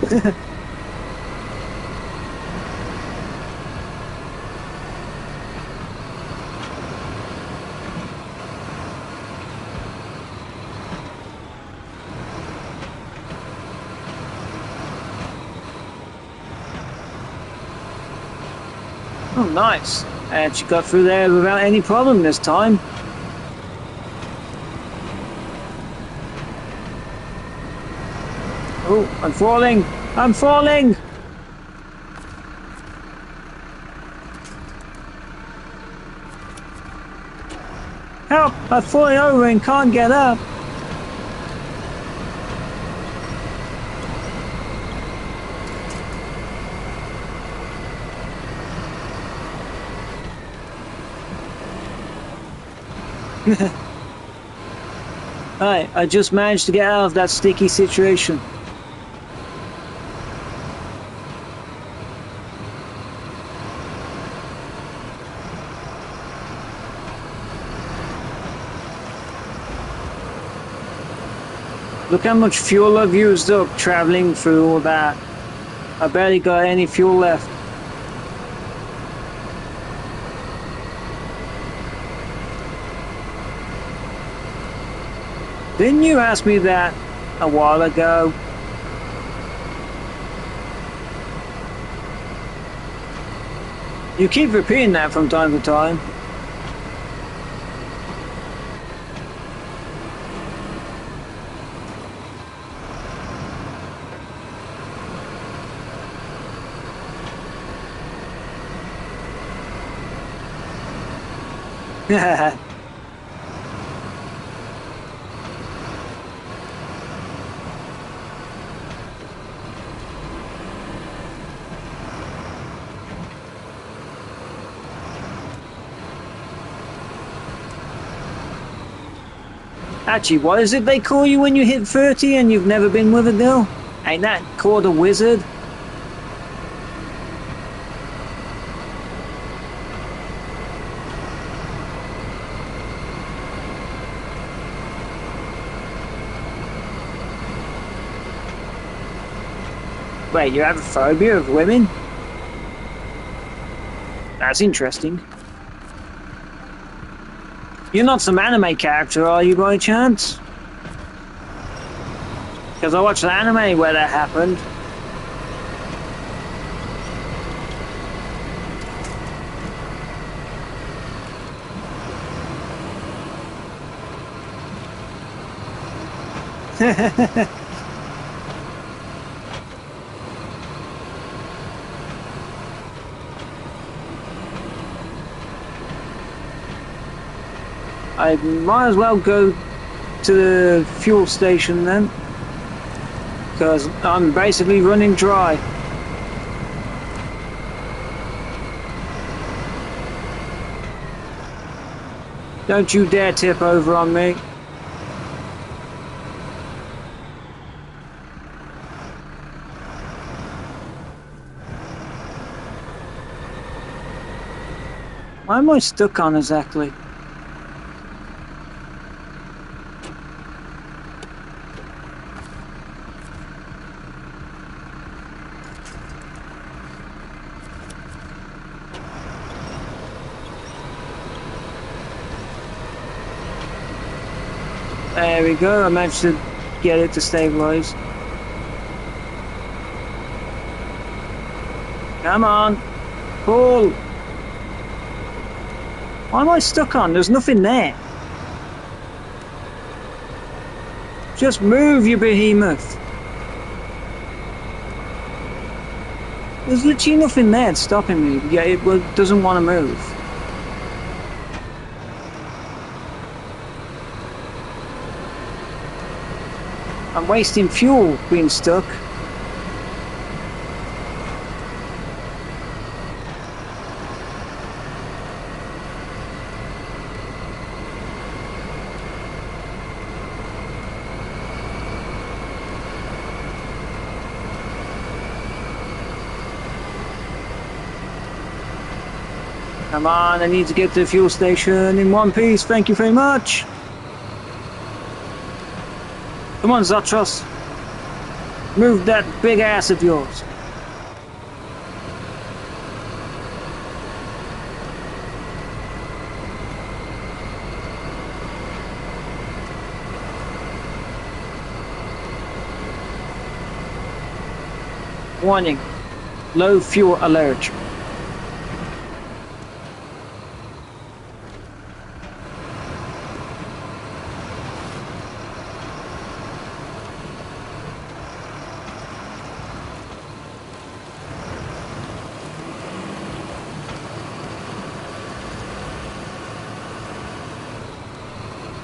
Oh, nice. And she got through there without any problem this time. Oh, I'm falling! I'm falling! Help! I'm falling over and can't get up. Alright, I just managed to get out of that sticky situation. Look how much fuel I've used up traveling through all that. I barely got any fuel left. Didn't you ask me that a while ago? You keep repeating that from time to time. Actually, what is it they call you when you hit 30 and you've never been with a girl? Ain't that called a wizard? Wait, you have a phobia of women? That's interesting. You're not some anime character, are you, by chance? Because I watched an anime where that happened. I might as well go to the fuel station then. because I'm basically running dry. Don't you dare tip over on me. Why am I stuck on exactly? There we go, I managed to get it to stabilize. Come on, pull! Why am I stuck on? There's nothing there. Just move, you behemoth. There's literally nothing there stopping me, yet it doesn't want to move. I'm wasting fuel being stuck. Come on, I need to get to the fuel station in one piece. Thank you very much. Come on, Zotros. Move that big ass of yours. Warning. Low fuel alert.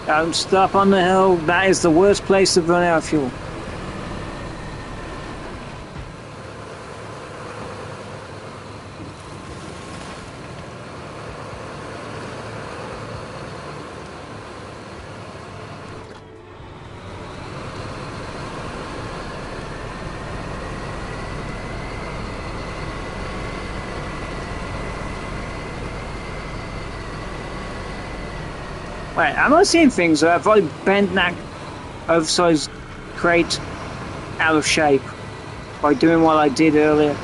Don't stop on the hill. That is the worst place to run out of fuel. Wait, am I seeing things, or have I bent that oversized crate out of shape by doing what I did earlier?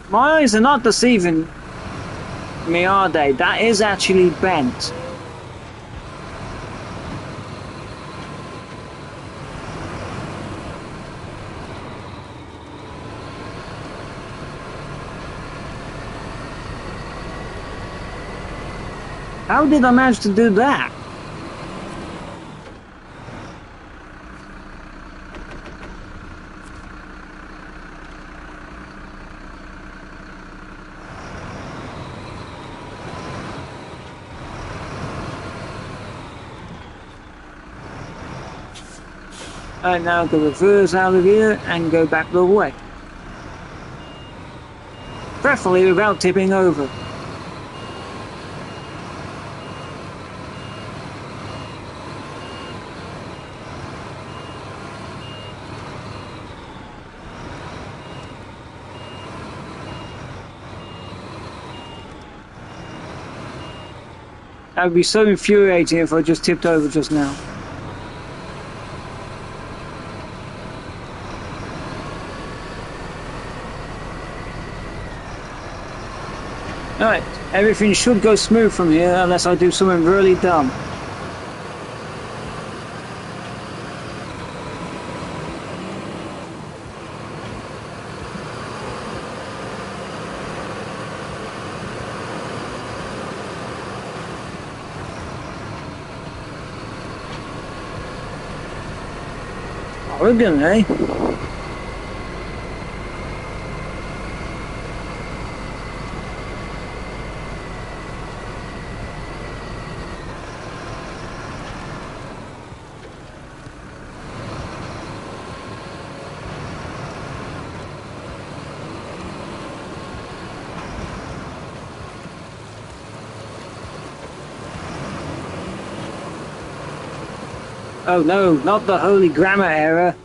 My eyes are not deceiving me, are they? That is actually bent. How did I manage to do that? And now go reverse out of here and go back the other way. Preferably without tipping over. That would be so infuriating if I just tipped over just now. Alright, everything should go smooth from here unless I do something really dumb. Oregon, eh? Oh no, not the Holy Grammar era.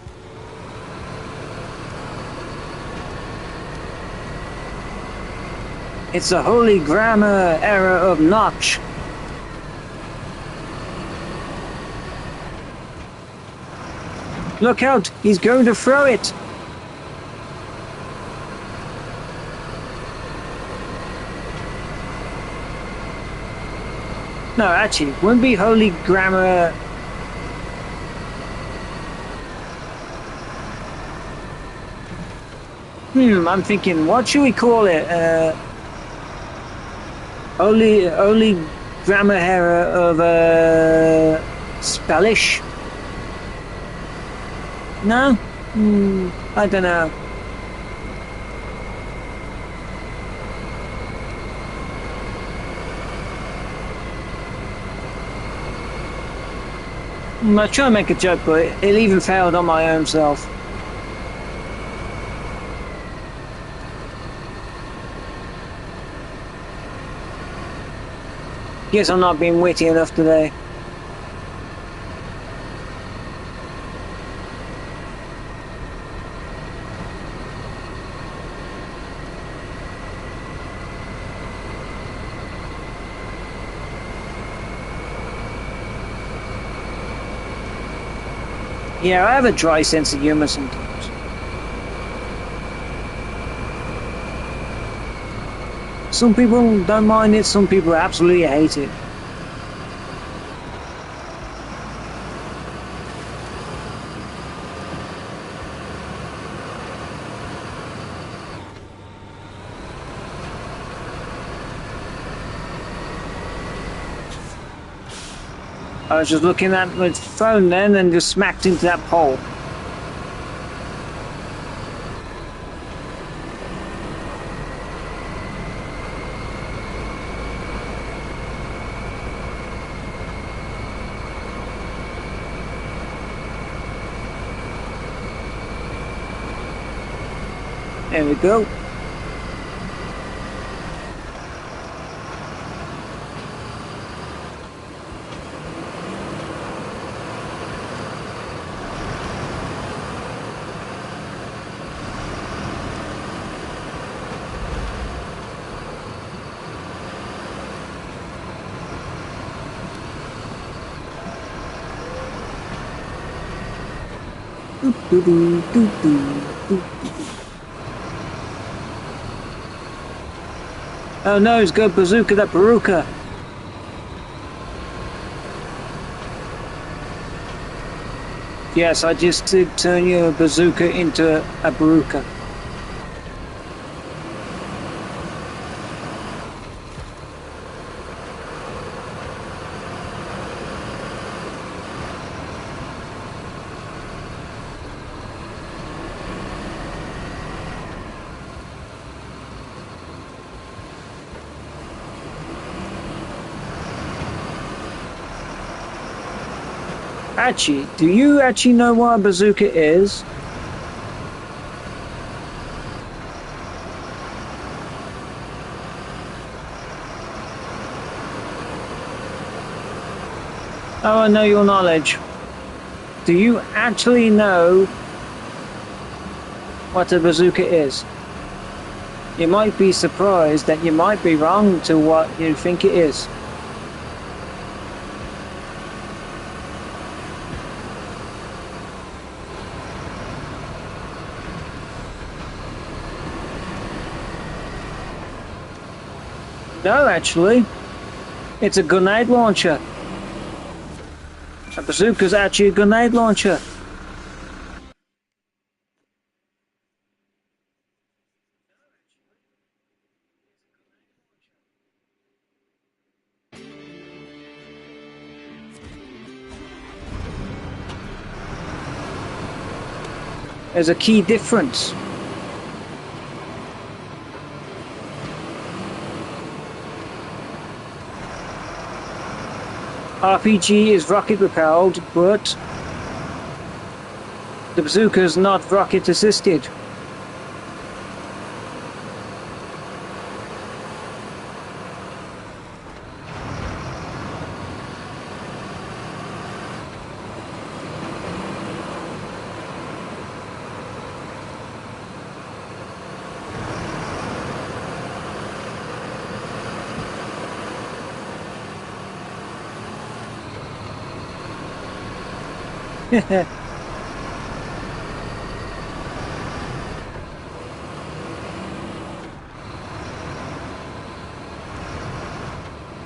It's the Holy Grammar era of Notch. Look out, he's going to throw it. No, actually, it wouldn't be Holy Grammar. I'm thinking, what should we call it? Holy Grammar era of Spellish? No? I don't know. I try to make a joke, but it even failed on my own self. Guess I'm not being witty enough today. Yeah, I have a dry sense of humor sometimes. Some people don't mind it, some people absolutely hate it. I was just looking at my phone then and just smacked into that pole. There we go. Oh no, he's got bazooka that baruka. Yes, I just did turn your bazooka into a baruka. Actually, do you actually know what a bazooka is? Oh, I know your knowledge. Do you actually know what a bazooka is? You might be surprised that you might be wrong to what you think it is. No, actually, it's a grenade launcher. A bazooka's actually a grenade launcher. There's a key difference. RPG is rocket propelled, but the bazooka is not rocket assisted.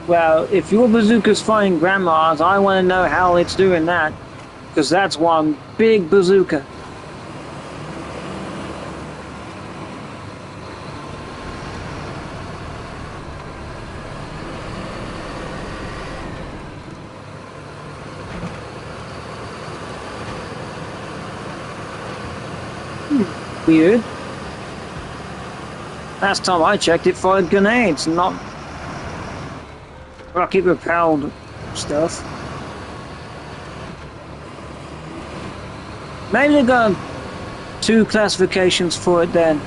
Well, if your bazooka's finding grandmas, I want to know how it's doing that. Because that's one big bazooka. Weird. Last time I checked, it fired grenades, not rocket repelled stuff. Maybe they got two classifications for it then.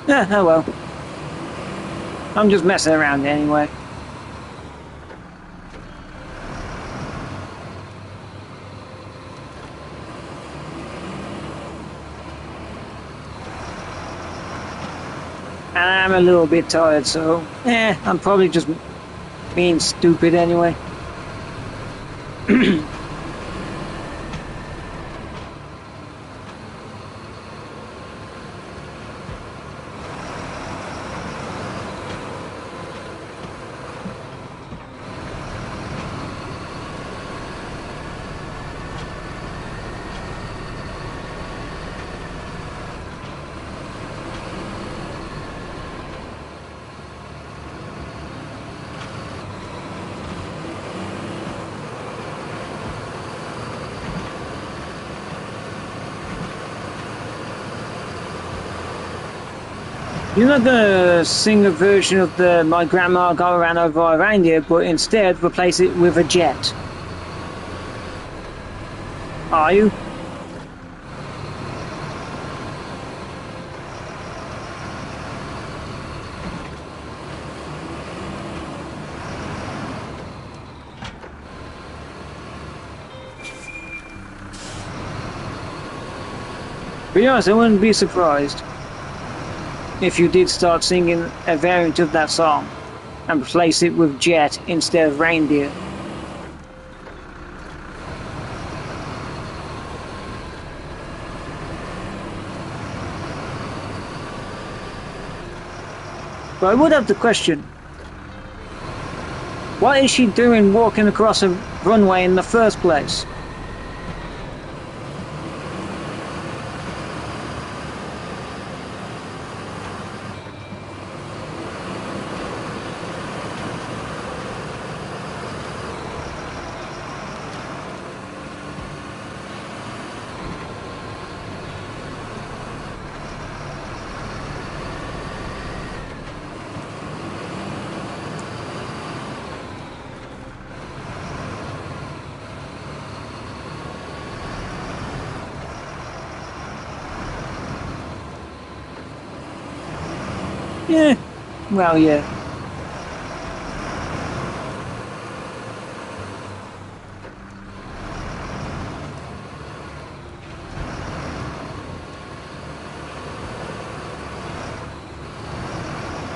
Yeah, oh well. I'm just messing around anyway. I'm a little bit tired, so I'm probably just being stupid anyway. You're not gonna sing a version of the My Grandma Go Around Over a Reindeer, but instead replace it with a jet. Are you? To be honest, I wouldn't be surprised if you did start singing a variant of that song and replace it with jet instead of reindeer. But I would have the question, what is she doing walking across a runway in the first place? Yeah, well, yeah.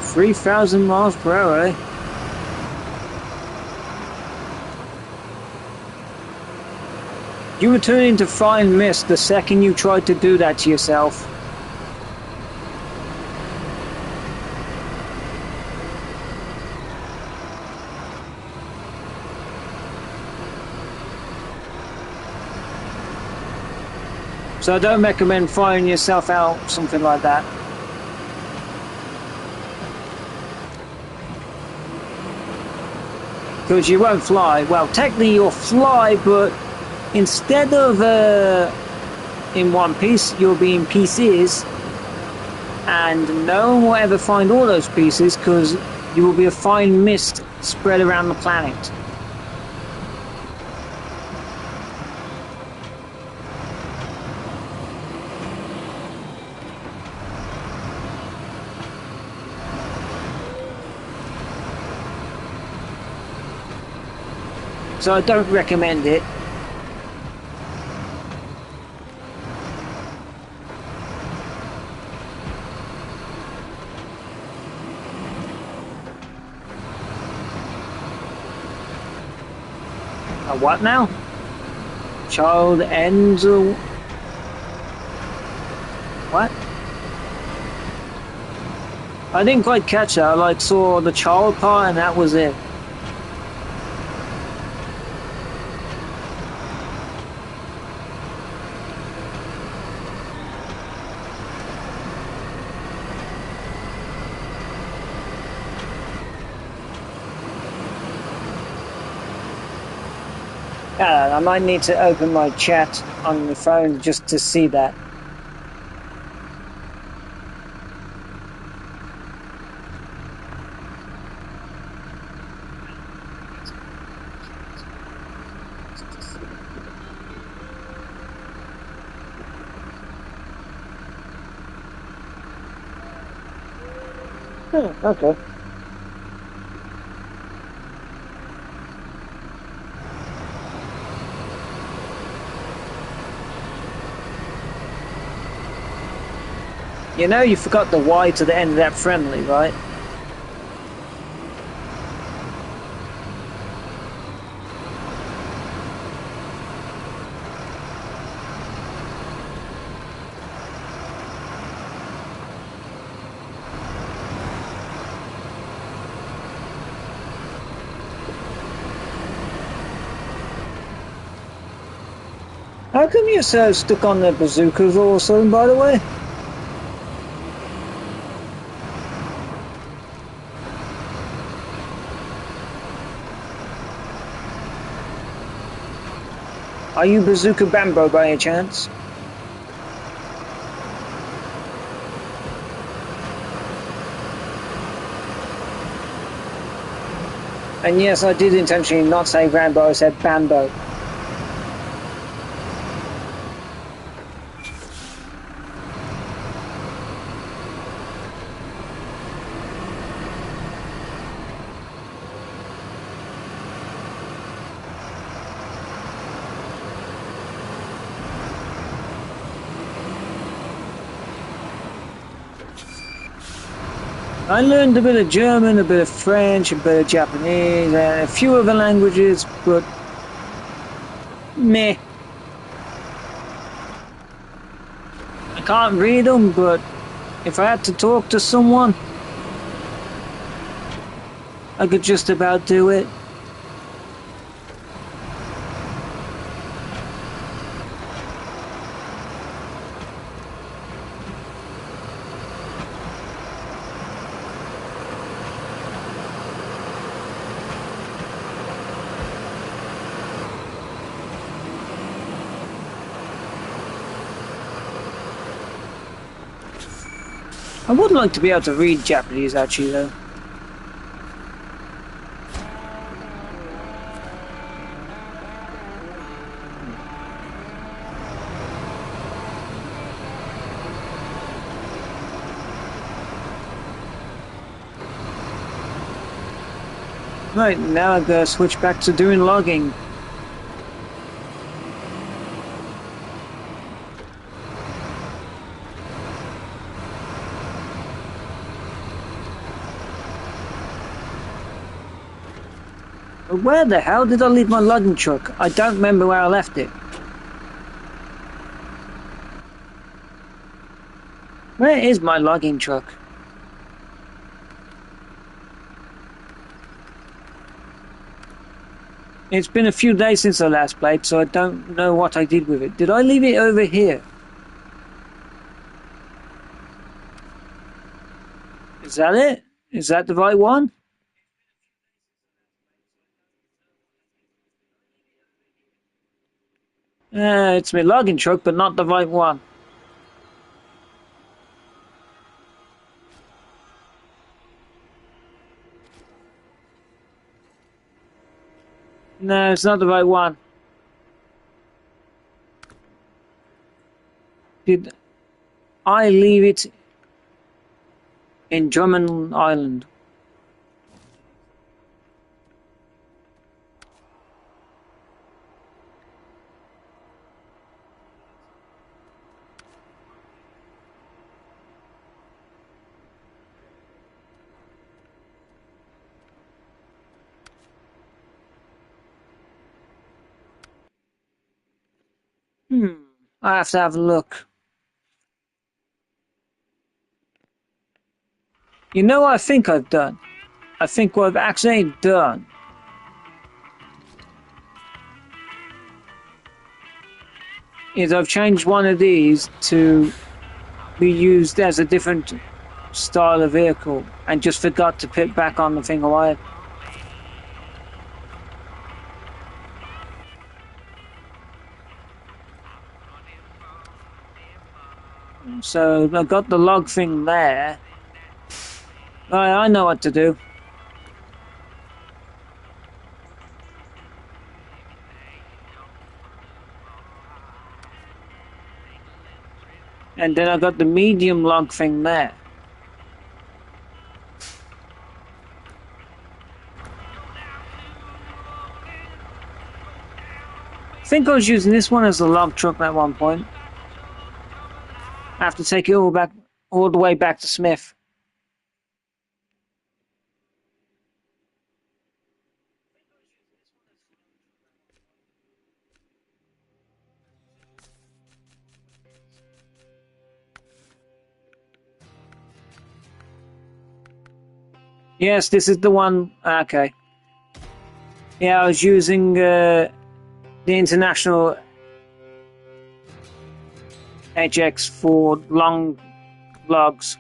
$3,000 mph, eh? You were turning into fine mist the second you tried to do that to yourself. So I don't recommend firing yourself out, something like that. Because you won't fly. Well, technically you'll fly, but instead of in one piece, you'll be in pieces. And no one will ever find all those pieces because you will be a fine mist spread around the planet. So I don't recommend it. What now? Child ends or what? I didn't quite catch that. I like saw the child part and that was it. I might need to open my chat on the phone just to see that. Oh, okay. You know you forgot the Y to the end of that friendly, right? How come you're so stuck on the bazookas all of a sudden, by the way? Are you Bazooka Bambo by any chance? And yes, I did intentionally not say Rambo, I said Bambo. I learned a bit of German, a bit of French, a bit of Japanese, and a few other languages, but meh. I can't read them, but if I had to talk to someone, I could just about do it. I would like to be able to read Japanese, actually, though. Right, now I've got to switch back to doing logging. But where the hell did I leave my logging truck? I don't remember where I left it. Where is my logging truck? It's been a few days since I last played, so I don't know what I did with it. Did I leave it over here? Is that it? Is that the right one? It's my logging truck, but not the right one. No, it's not the right one. Did I leave it in Drummond Island? I have to have a look. You know what I think I've done? I think what I've actually done is I've changed one of these to be used as a different style of vehicle and just forgot to put back on the thing of iron. So I've got the log thing there. I know what to do. And then I got the medium log thing there. I think I was using this one as a log truck at one point. I have to take it all the way back to Smith. Yes, this is the one. Okay. Yeah, I was using the International HX for long logs.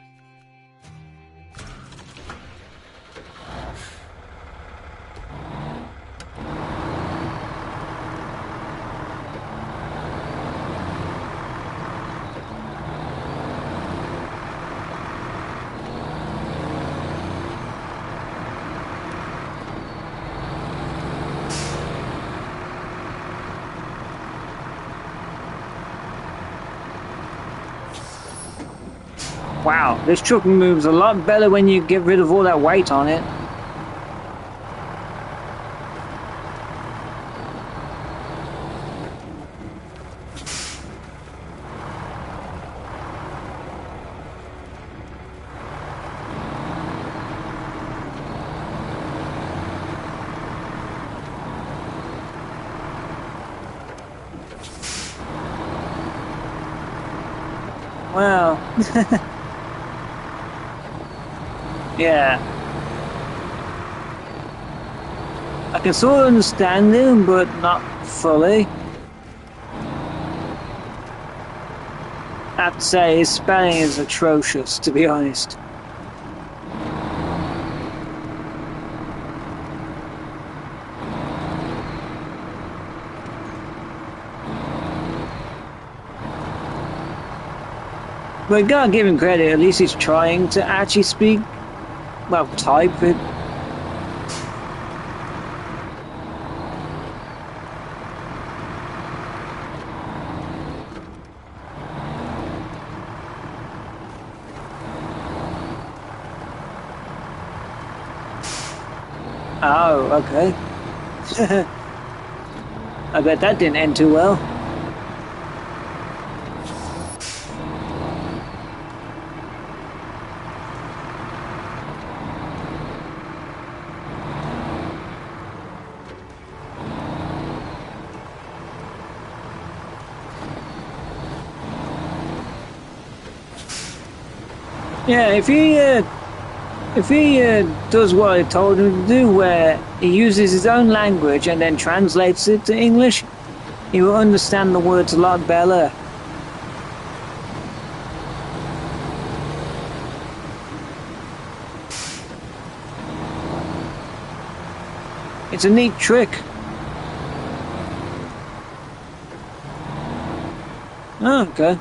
Wow, this truck moves a lot better when you get rid of all that weight on it. Well, yeah. I can sort of understand him, but not fully. I have to say, his spelling is atrocious, to be honest. But you gotta give him credit, at least he's trying to actually speak, well, type it. Oh, okay. I bet that didn't end too well. Yeah, if he does what I told him to do, where he uses his own language and then translates it to English, he will understand the words a lot better. It's a neat trick. Oh, okay.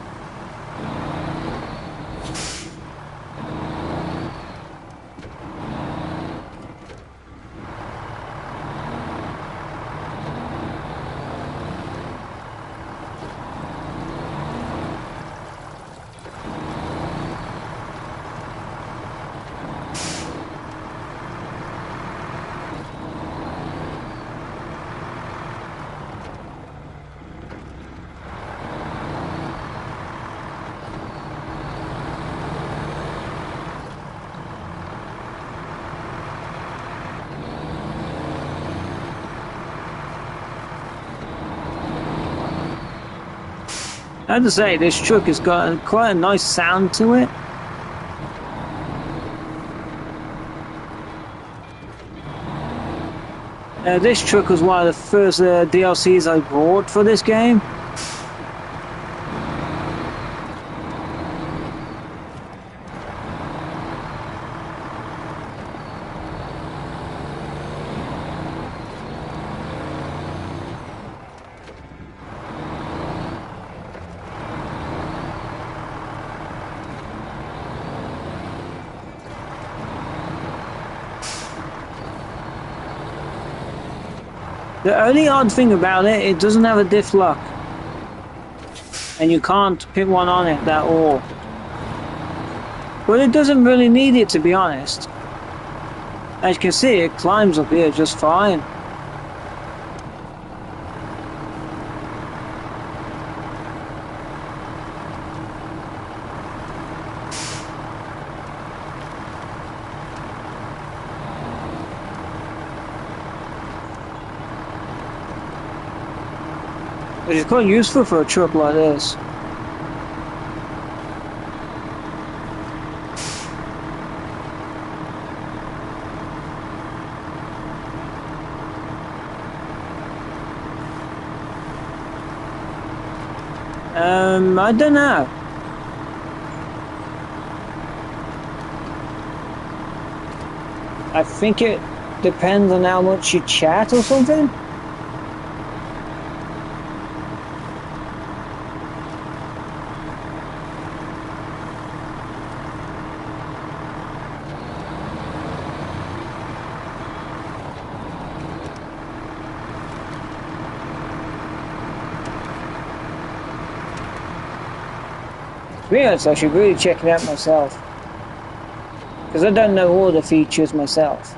I have to say, this truck has got quite a nice sound to it. This truck was one of the first DLCs I bought for this game. The only odd thing about it, it doesn't have a diff lock. And you can't put one on it at all. But it doesn't really need it, to be honest. As you can see, it climbs up here just fine. Which is quite useful for a truck like this. I don't know. I think it depends on how much you chat or something. To be honest, I should really check it out myself. Because I don't know all the features myself.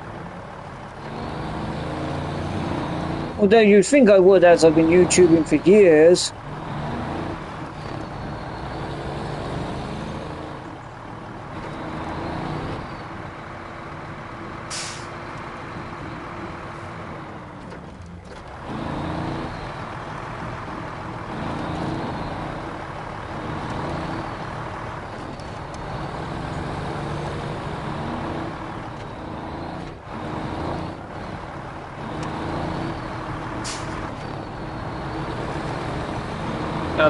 Although you'd think I would, as I've been YouTubing for years.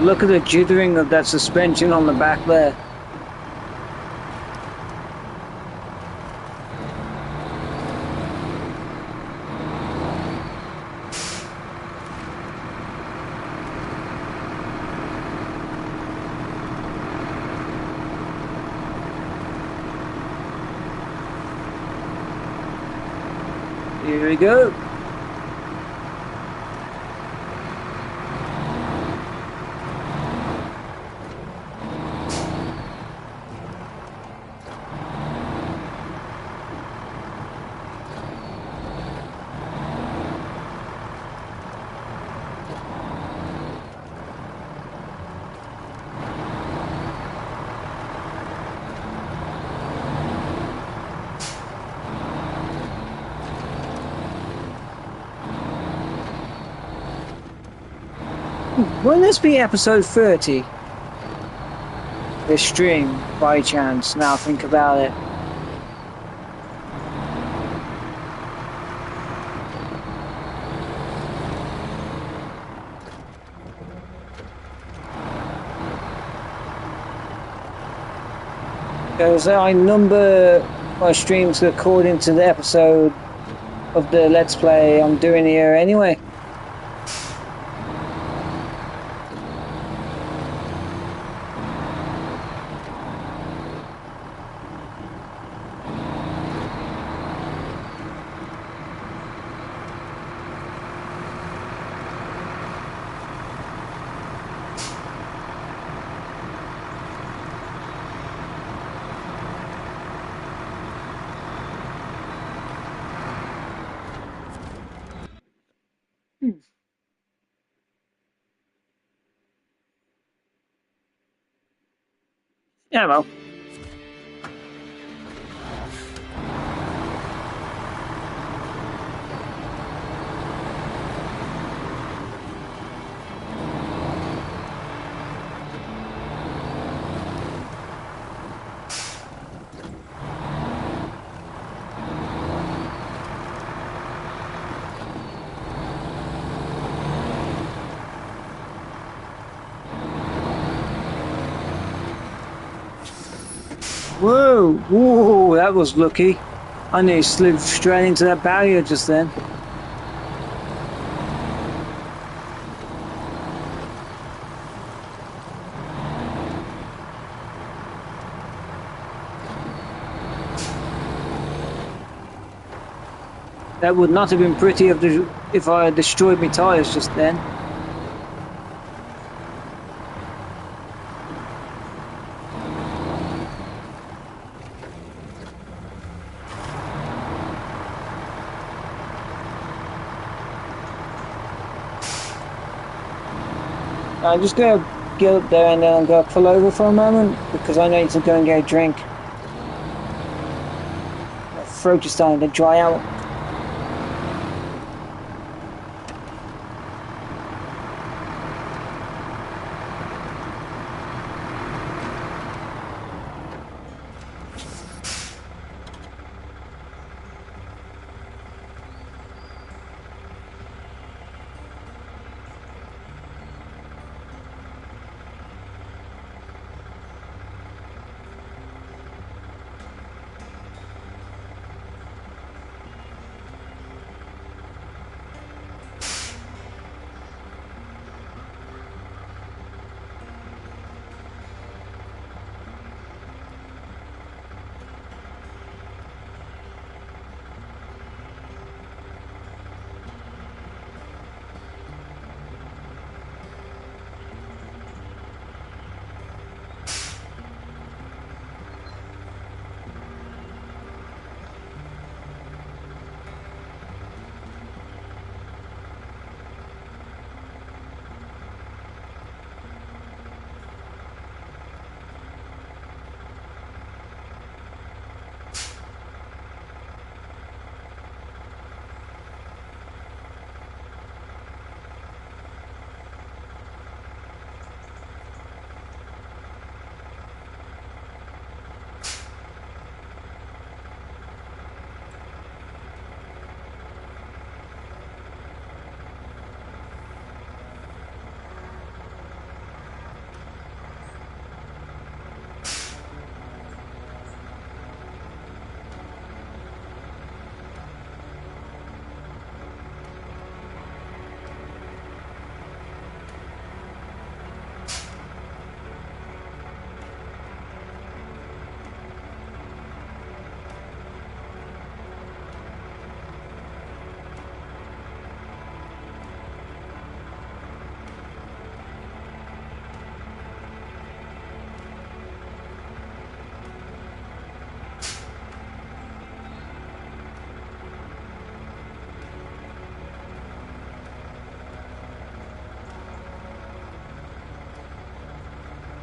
Look at the jittering of that suspension on the back there. Here we go. Will this be episode 30? This stream, by chance, now I think about it. Because I number my streams according to the episode of the Let's Play I'm doing here anyway. Yeah, well. Whoa! Whoa! That was lucky. I nearly slid straight into that barrier just then. That would not have been pretty if I had destroyed my tyres just then. I'm just going to get up there and then I'm going to pull over for a moment because I need to go and get a drink. My throat is starting to dry out.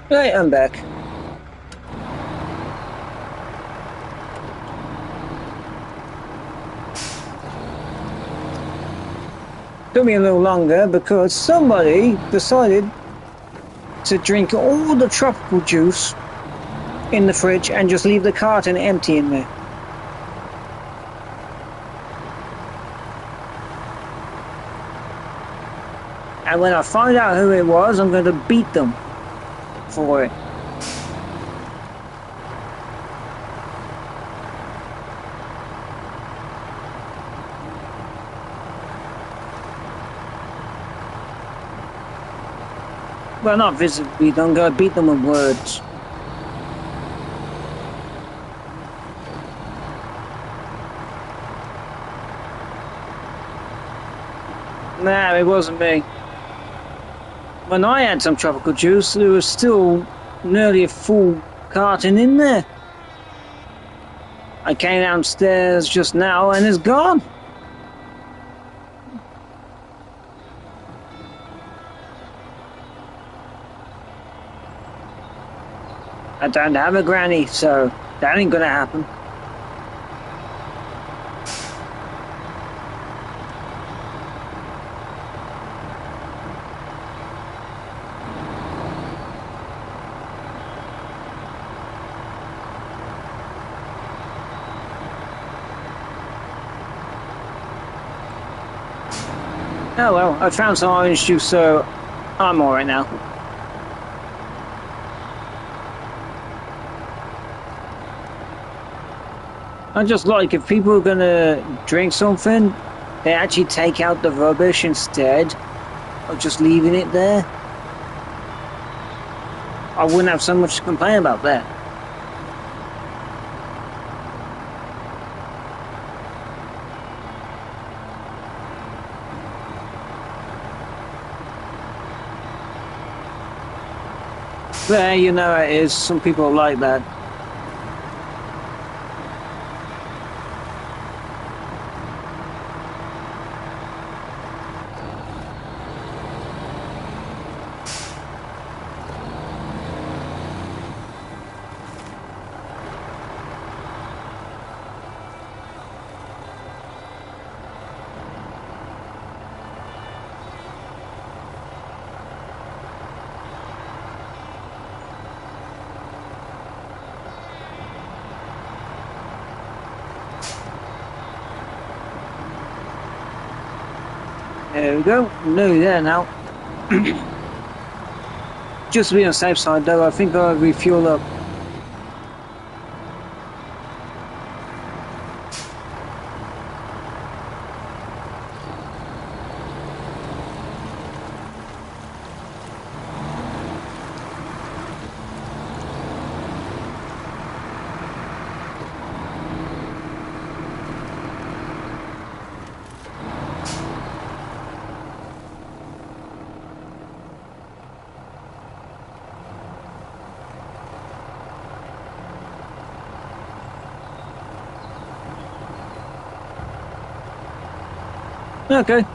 Right, I'm back. Took me a little longer because somebody decided to drink all the tropical juice in the fridge and just leave the carton empty in there. And when I find out who it was, I'm going to beat them for it. Well, not visibly, I'm going to beat them with words. Nah, it wasn't me. When I had some tropical juice, there was still nearly a full carton in there. I came downstairs just now and it's gone. I don't have a granny, so that ain't gonna happen. Oh well, I found some orange juice, so I'm alright now. I just like if people are gonna drink something, they actually take out the rubbish instead of just leaving it there. I wouldn't have so much to complain about that. But you know, it is. Some people are like that. There we go. Nearly there now. Just to be on the safe side, though, I think I'll refuel up. Okay.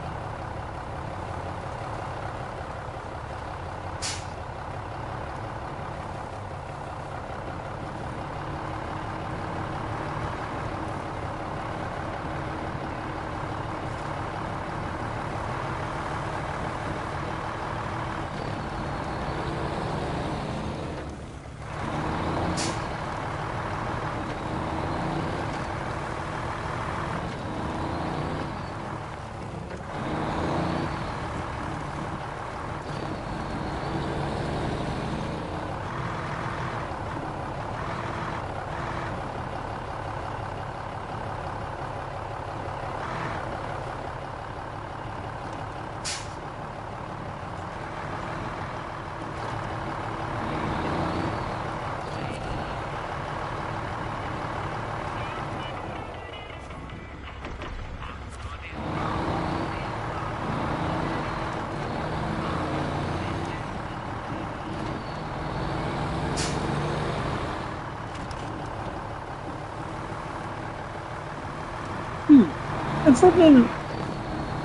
And fucking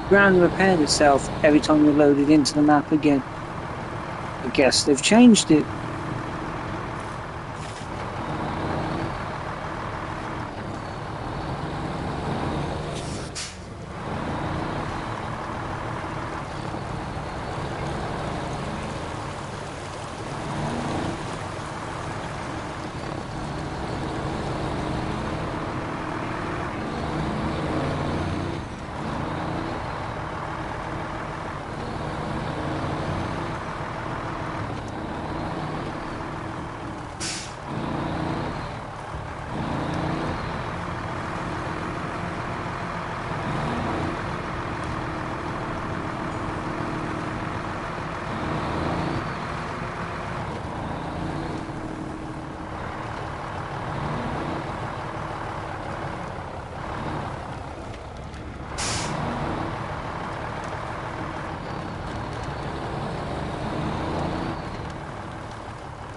ground repaired itself every time you load it into the map again. I guess they've changed it.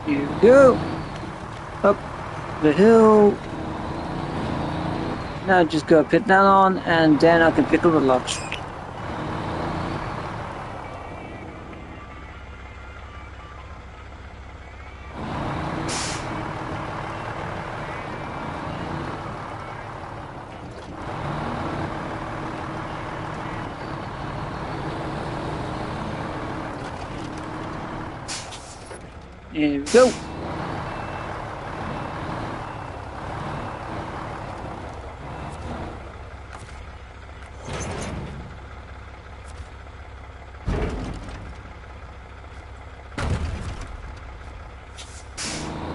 Here we go. Up the hill. Now just go put that on and then I can pick up the locks. Here we go.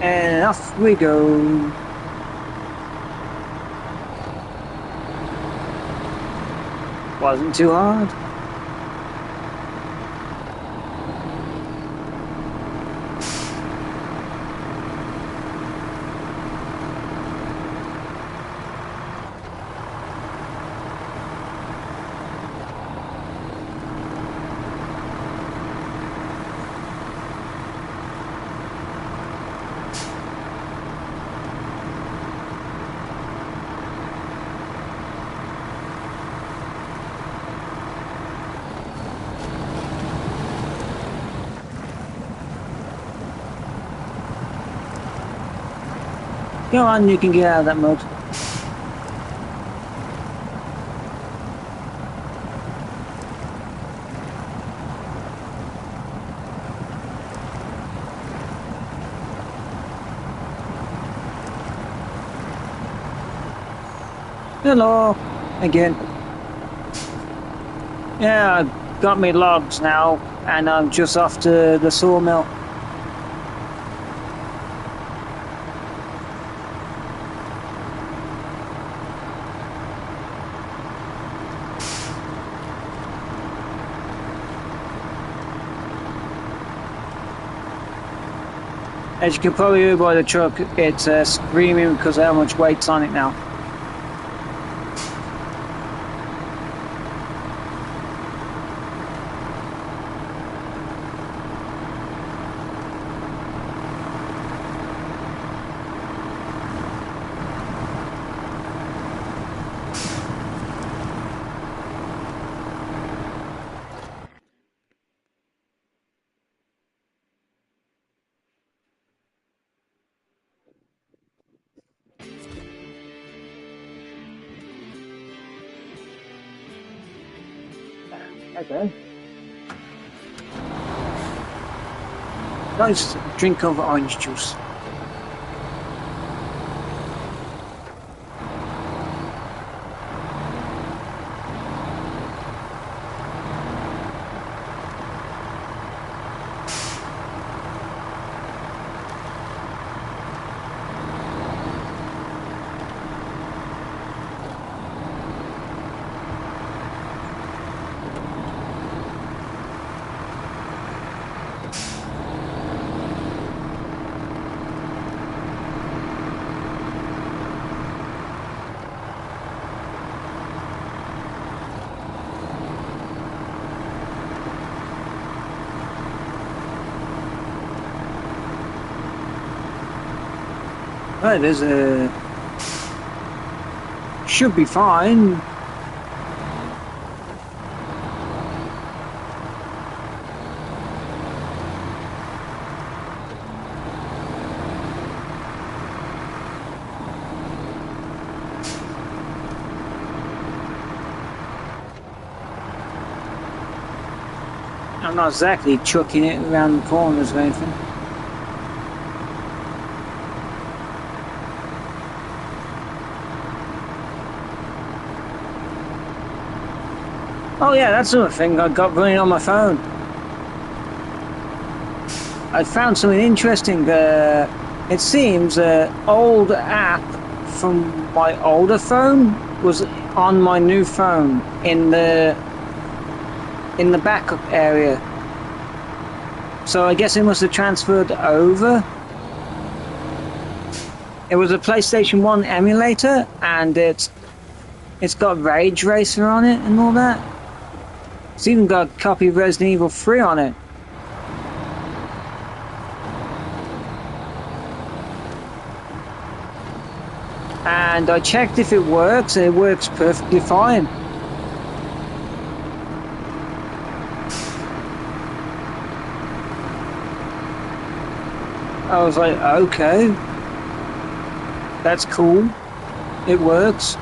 And off we go. Wasn't too hard. Go on, you can get out of that mode. Hello, again. Yeah, I've got me logs now, and I'm just off to the sawmill. As you can probably hear by the truck, it's screaming because of how much weight's on it now. Okay. Nice drink of orange juice. Right, there's a... should be fine. I'm not exactly chucking it around the corners or anything. Oh yeah, that's another thing I got running on my phone. I found something interesting. It seems an old app from my older phone was on my new phone in the backup area. So I guess it must have transferred over. It was a PlayStation 1 emulator, and it's got Rage Racer on it and all that. It's even got a copy of Resident Evil 3 on it. And I checked if it works, and it works perfectly fine. I was like, okay, that's cool. It works.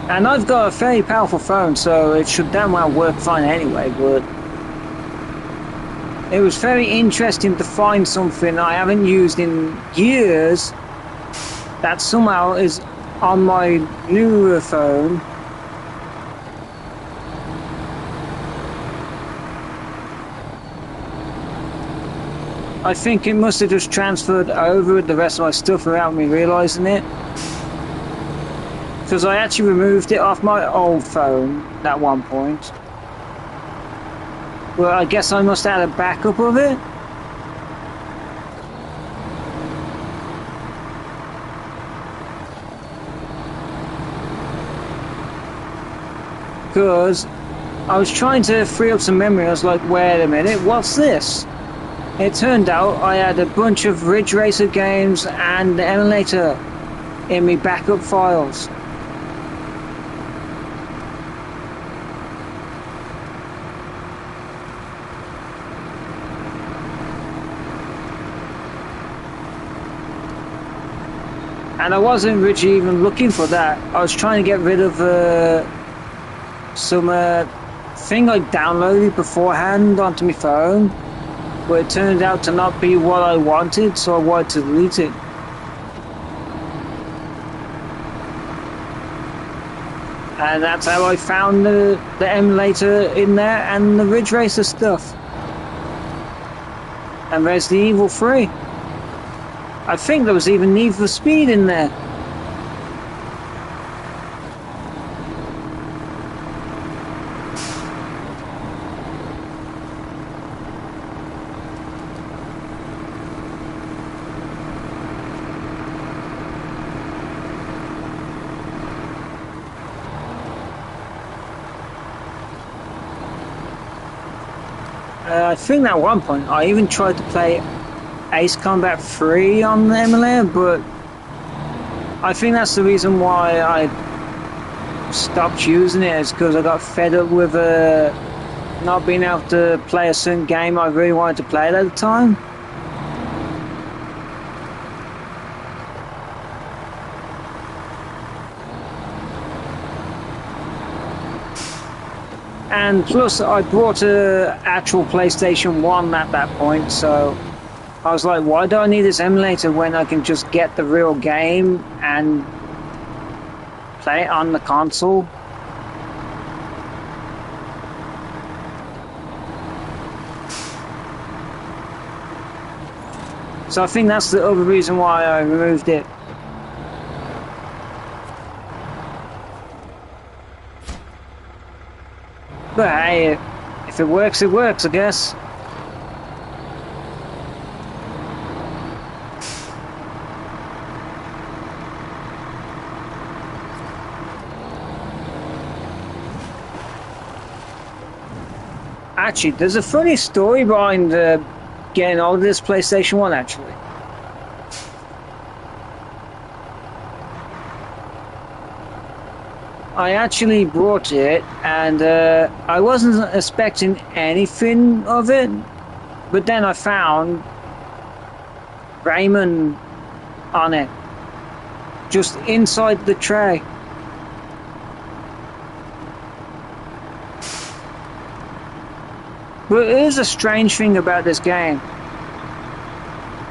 And I've got a very powerful phone, so it should damn well work fine anyway, but it was very interesting to find something I haven't used in years that somehow is on my newer phone. I think it must have just transferred over the rest of my stuff without me realising it. Because I actually removed it off my old phone at one point. Well, I guess I must have had a backup of it. Because I was trying to free up some memory. I was like, wait a minute, what's this? It turned out I had a bunch of Ridge Racer games and the emulator in my backup files. And I wasn't really even looking for that. I was trying to get rid of some thing I downloaded beforehand onto my phone, but it turned out to not be what I wanted, so I wanted to delete it. And that's how I found the emulator in there and the Ridge Racer stuff. And Resident Evil 3. I think there was even Need for Speed in there. I think at one point I even tried to play Ace Combat 3 on the emulator, but I think that's the reason why I stopped using it, is because I got fed up with not being able to play a certain game I really wanted to play at the time. And plus I bought a actual PlayStation 1 at that point, so I was like, why do I need this emulator when I can just get the real game and play it on the console? So I think that's the other reason why I removed it. But hey, if it works, I guess. Actually, there's a funny story behind getting all of this PlayStation 1, actually. I actually bought it, and I wasn't expecting anything of it, but then I found Rayman on it, just inside the tray. But here's a strange thing about this game.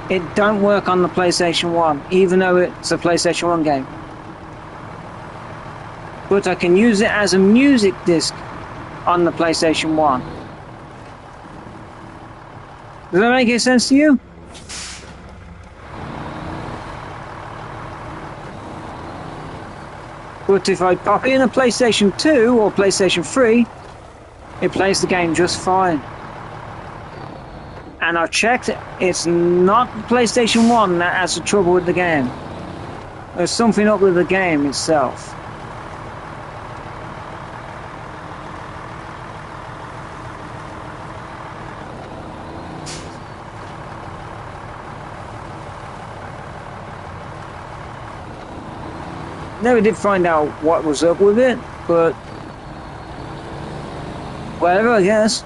It don't work on the PlayStation 1, even though it's a PlayStation 1 game. But I can use it as a music disc on the PlayStation 1. Does that make any sense to you? But if I pop it in a PlayStation 2 or PlayStation 3, it plays the game just fine. And I've checked, it's not PlayStation 1 that has the trouble with the game. There's something up with the game itself. Never did find out what was up with it, but whatever, I guess.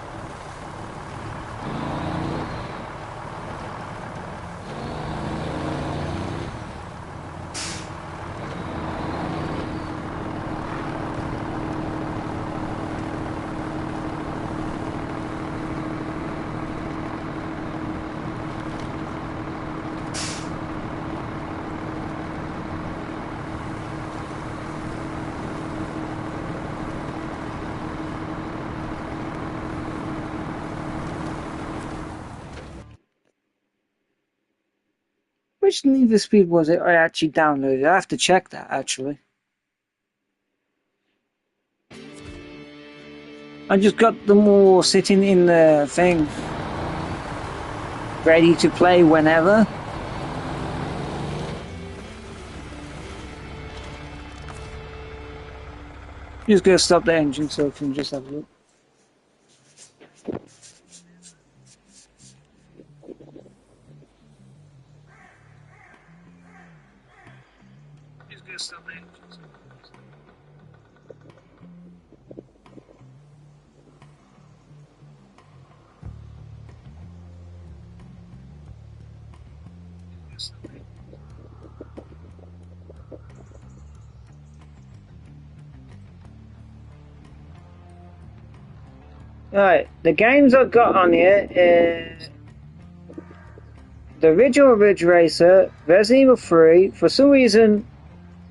Which Need for Speed was it I actually downloaded? I have to check that actually. I just got them all sitting in the thing, ready to play whenever. Just gonna stop the engine so I can just have a look. Just gonna stop the engine. Alright, the games I've got on here is the original Ridge Racer, Resident Evil 3. For some reason,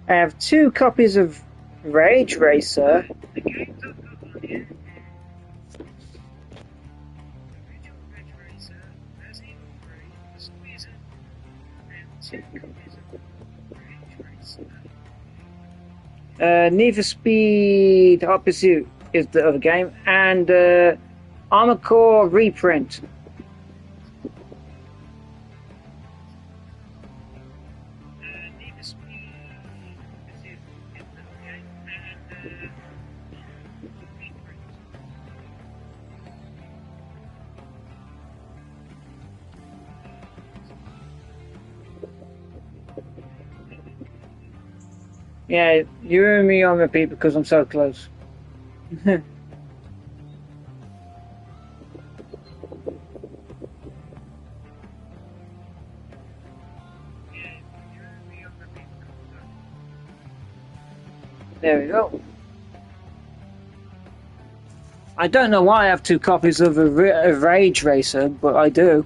I have 2 copies of Rage Racer. The games I've got on here is the original Ridge Racer, Resident Evil 3. For some reason, I have 2 copies of Rage Racer. Need for Speed Hot Pursuit is the other game, and Armored Core reprint. Yeah, you and me on repeat because I'm so close. There we go. I don't know why I have 2 copies of a Rage Racer, but I do.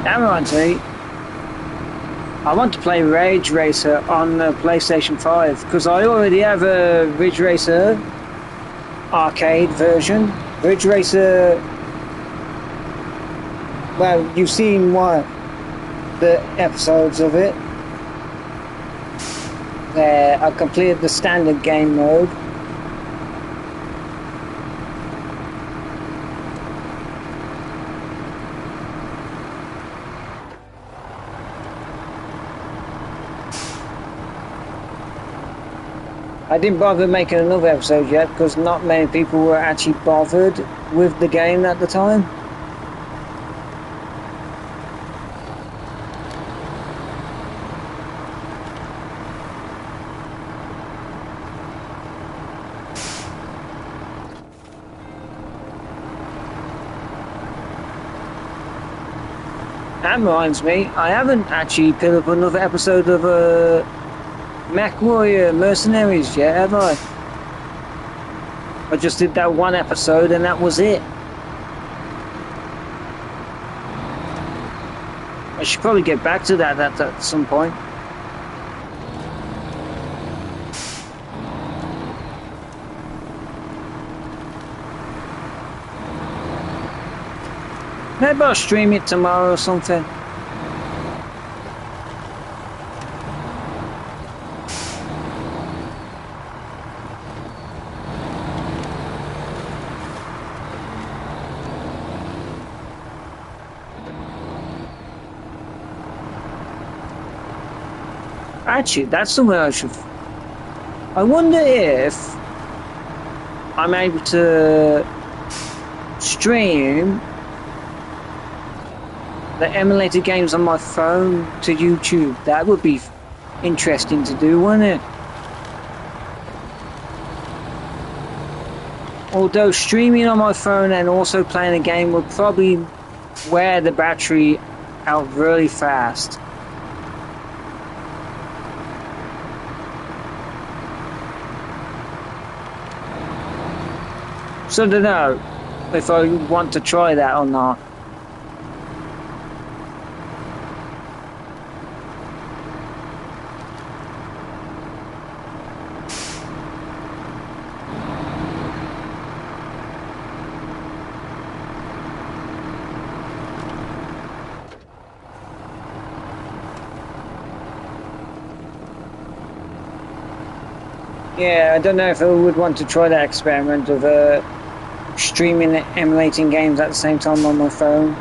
That reminds me, I want to play Rage Racer on the PlayStation 5 because I already have a Ridge Racer arcade version. Ridge Racer, well, you've seen the episodes of it. I completed the standard game mode. I didn't bother making another episode yet because not many people were actually bothered with the game at the time. That reminds me, I haven't actually picked up another episode of Mech Warrior Mercenaries yet, have I? I just did that one episode and that was it. I should probably get back to that at some point. Maybe I'll stream it tomorrow or something. Actually, that's somewhere I should... I wonder if I'm able to stream the emulated games on my phone to YouTube. That would be interesting to do, wouldn't it? Although streaming on my phone and also playing a game would probably wear the battery out really fast. So I don't know if I want to try that or not. Yeah, I don't know if I would want to try that experiment of streaming and emulating games at the same time on my phone.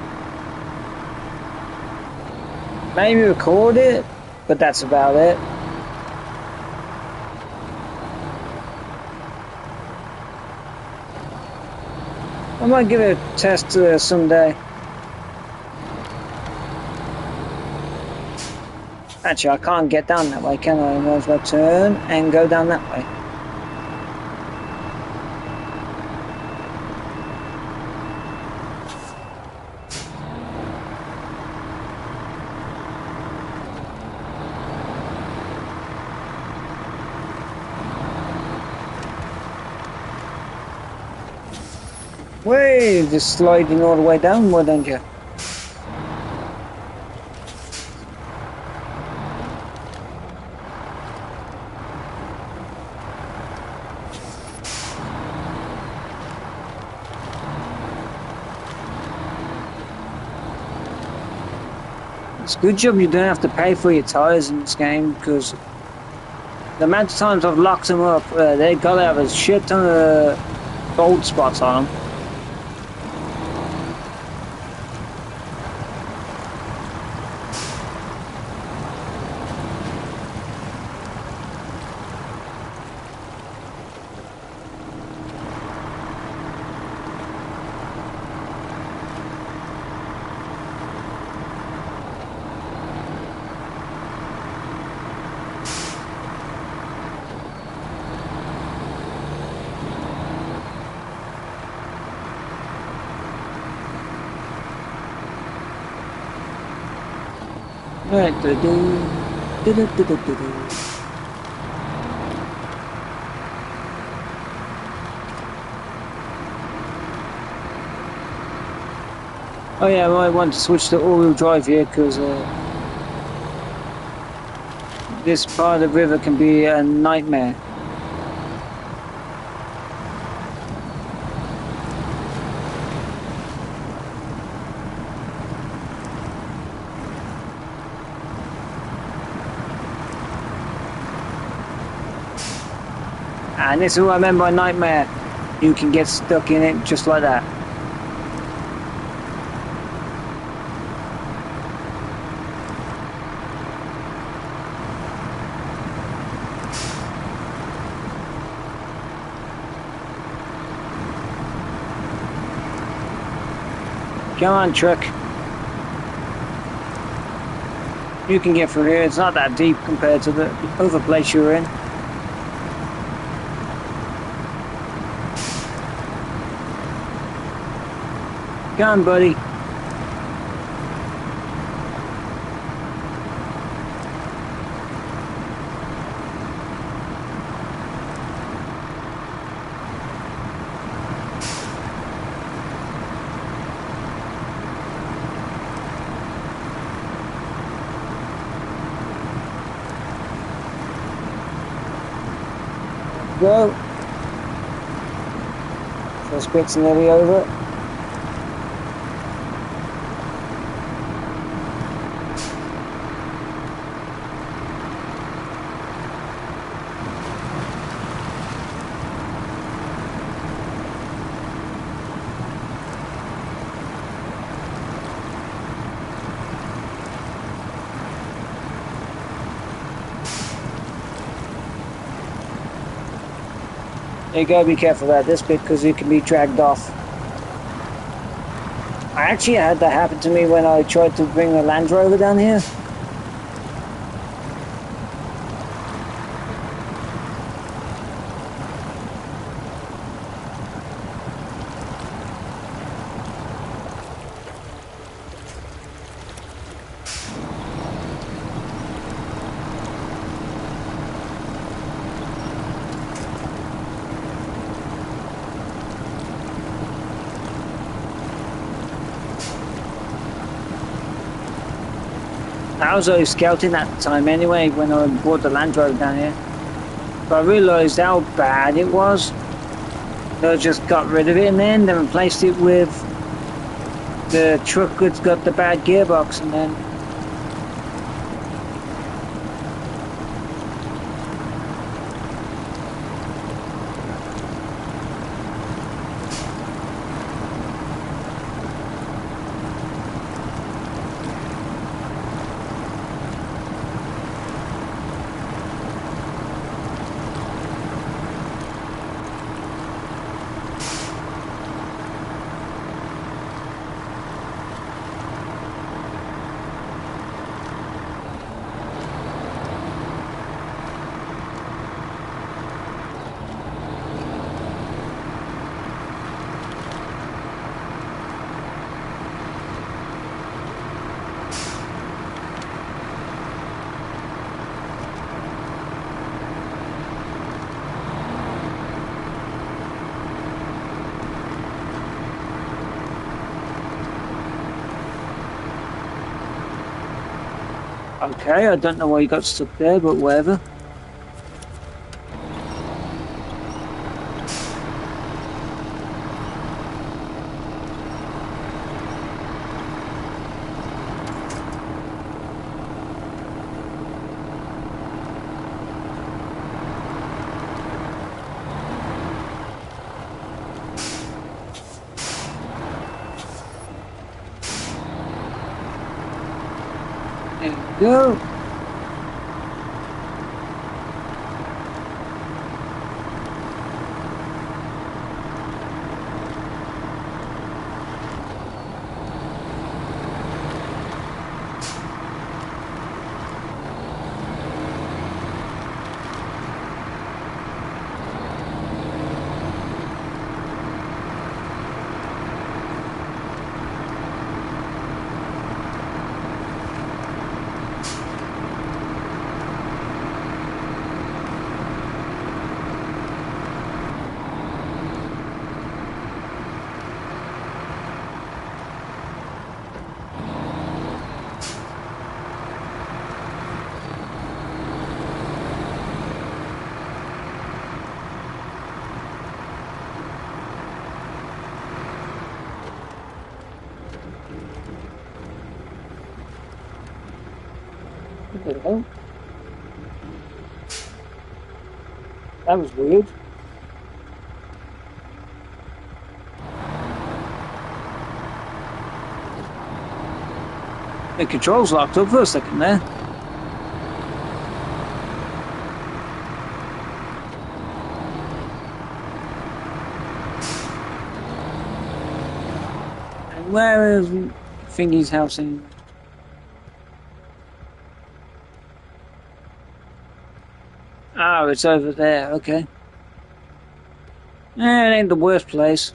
Maybe record it, but that's about it. I might give it a test someday. Actually, I can't get down that way, can I? I might as well turn and go down that way. Wait, just sliding all the way down, why don't you? It's a good job you don't have to pay for your tyres in this game, because the amount of times I've locked them up, they gotta have a shit ton of gold spots on them. Right, oh yeah, I might want to switch to all-wheel drive here, because this part of the river can be a nightmare. And this is what I meant by nightmare. You can get stuck in it just like that. Come on, truck. You can get through here. It's not that deep compared to the other place you were in. Come on, buddy. Go. First bit's nearly over. You gotta be careful about this bit because it can be dragged off. I actually had that happen to me when I tried to bring a Land Rover down here. I was always scouting at the time anyway when I brought the Land Rover down here. But I realised how bad it was. So I just got rid of it and then replaced it with the truck that's got the bad gearbox, and then okay, I don't know why you got stuck there, but whatever. There we go. There we go. That was weird. The controls locked up for a second there. And where is Thingy's house in? Oh, it's over there, okay. It ain't the worst place.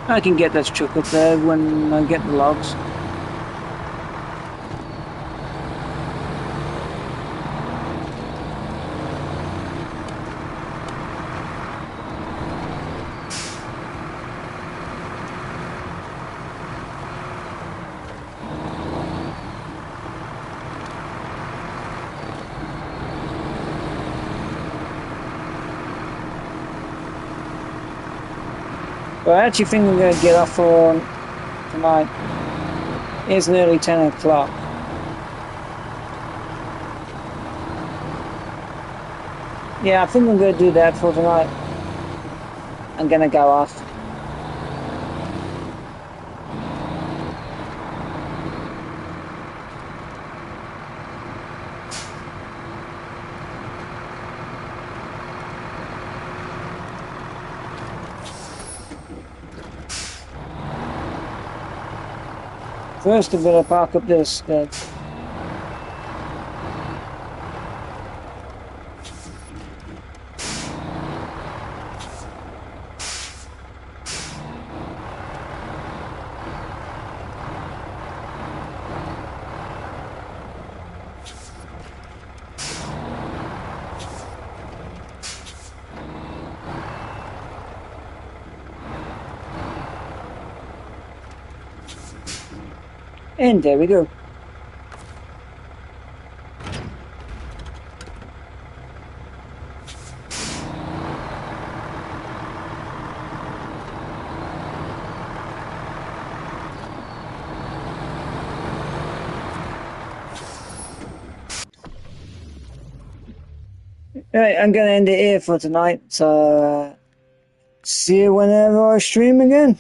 I can get that truck up there when I get the logs. Well, I actually think I'm going to get off for tonight. It's nearly 10 o'clock. Yeah, I think I'm going to do that for tonight. I'm going to go off. First, I'm going to park up this bed. And there we go. Alright, I'm gonna end it here for tonight, so see you whenever I stream again.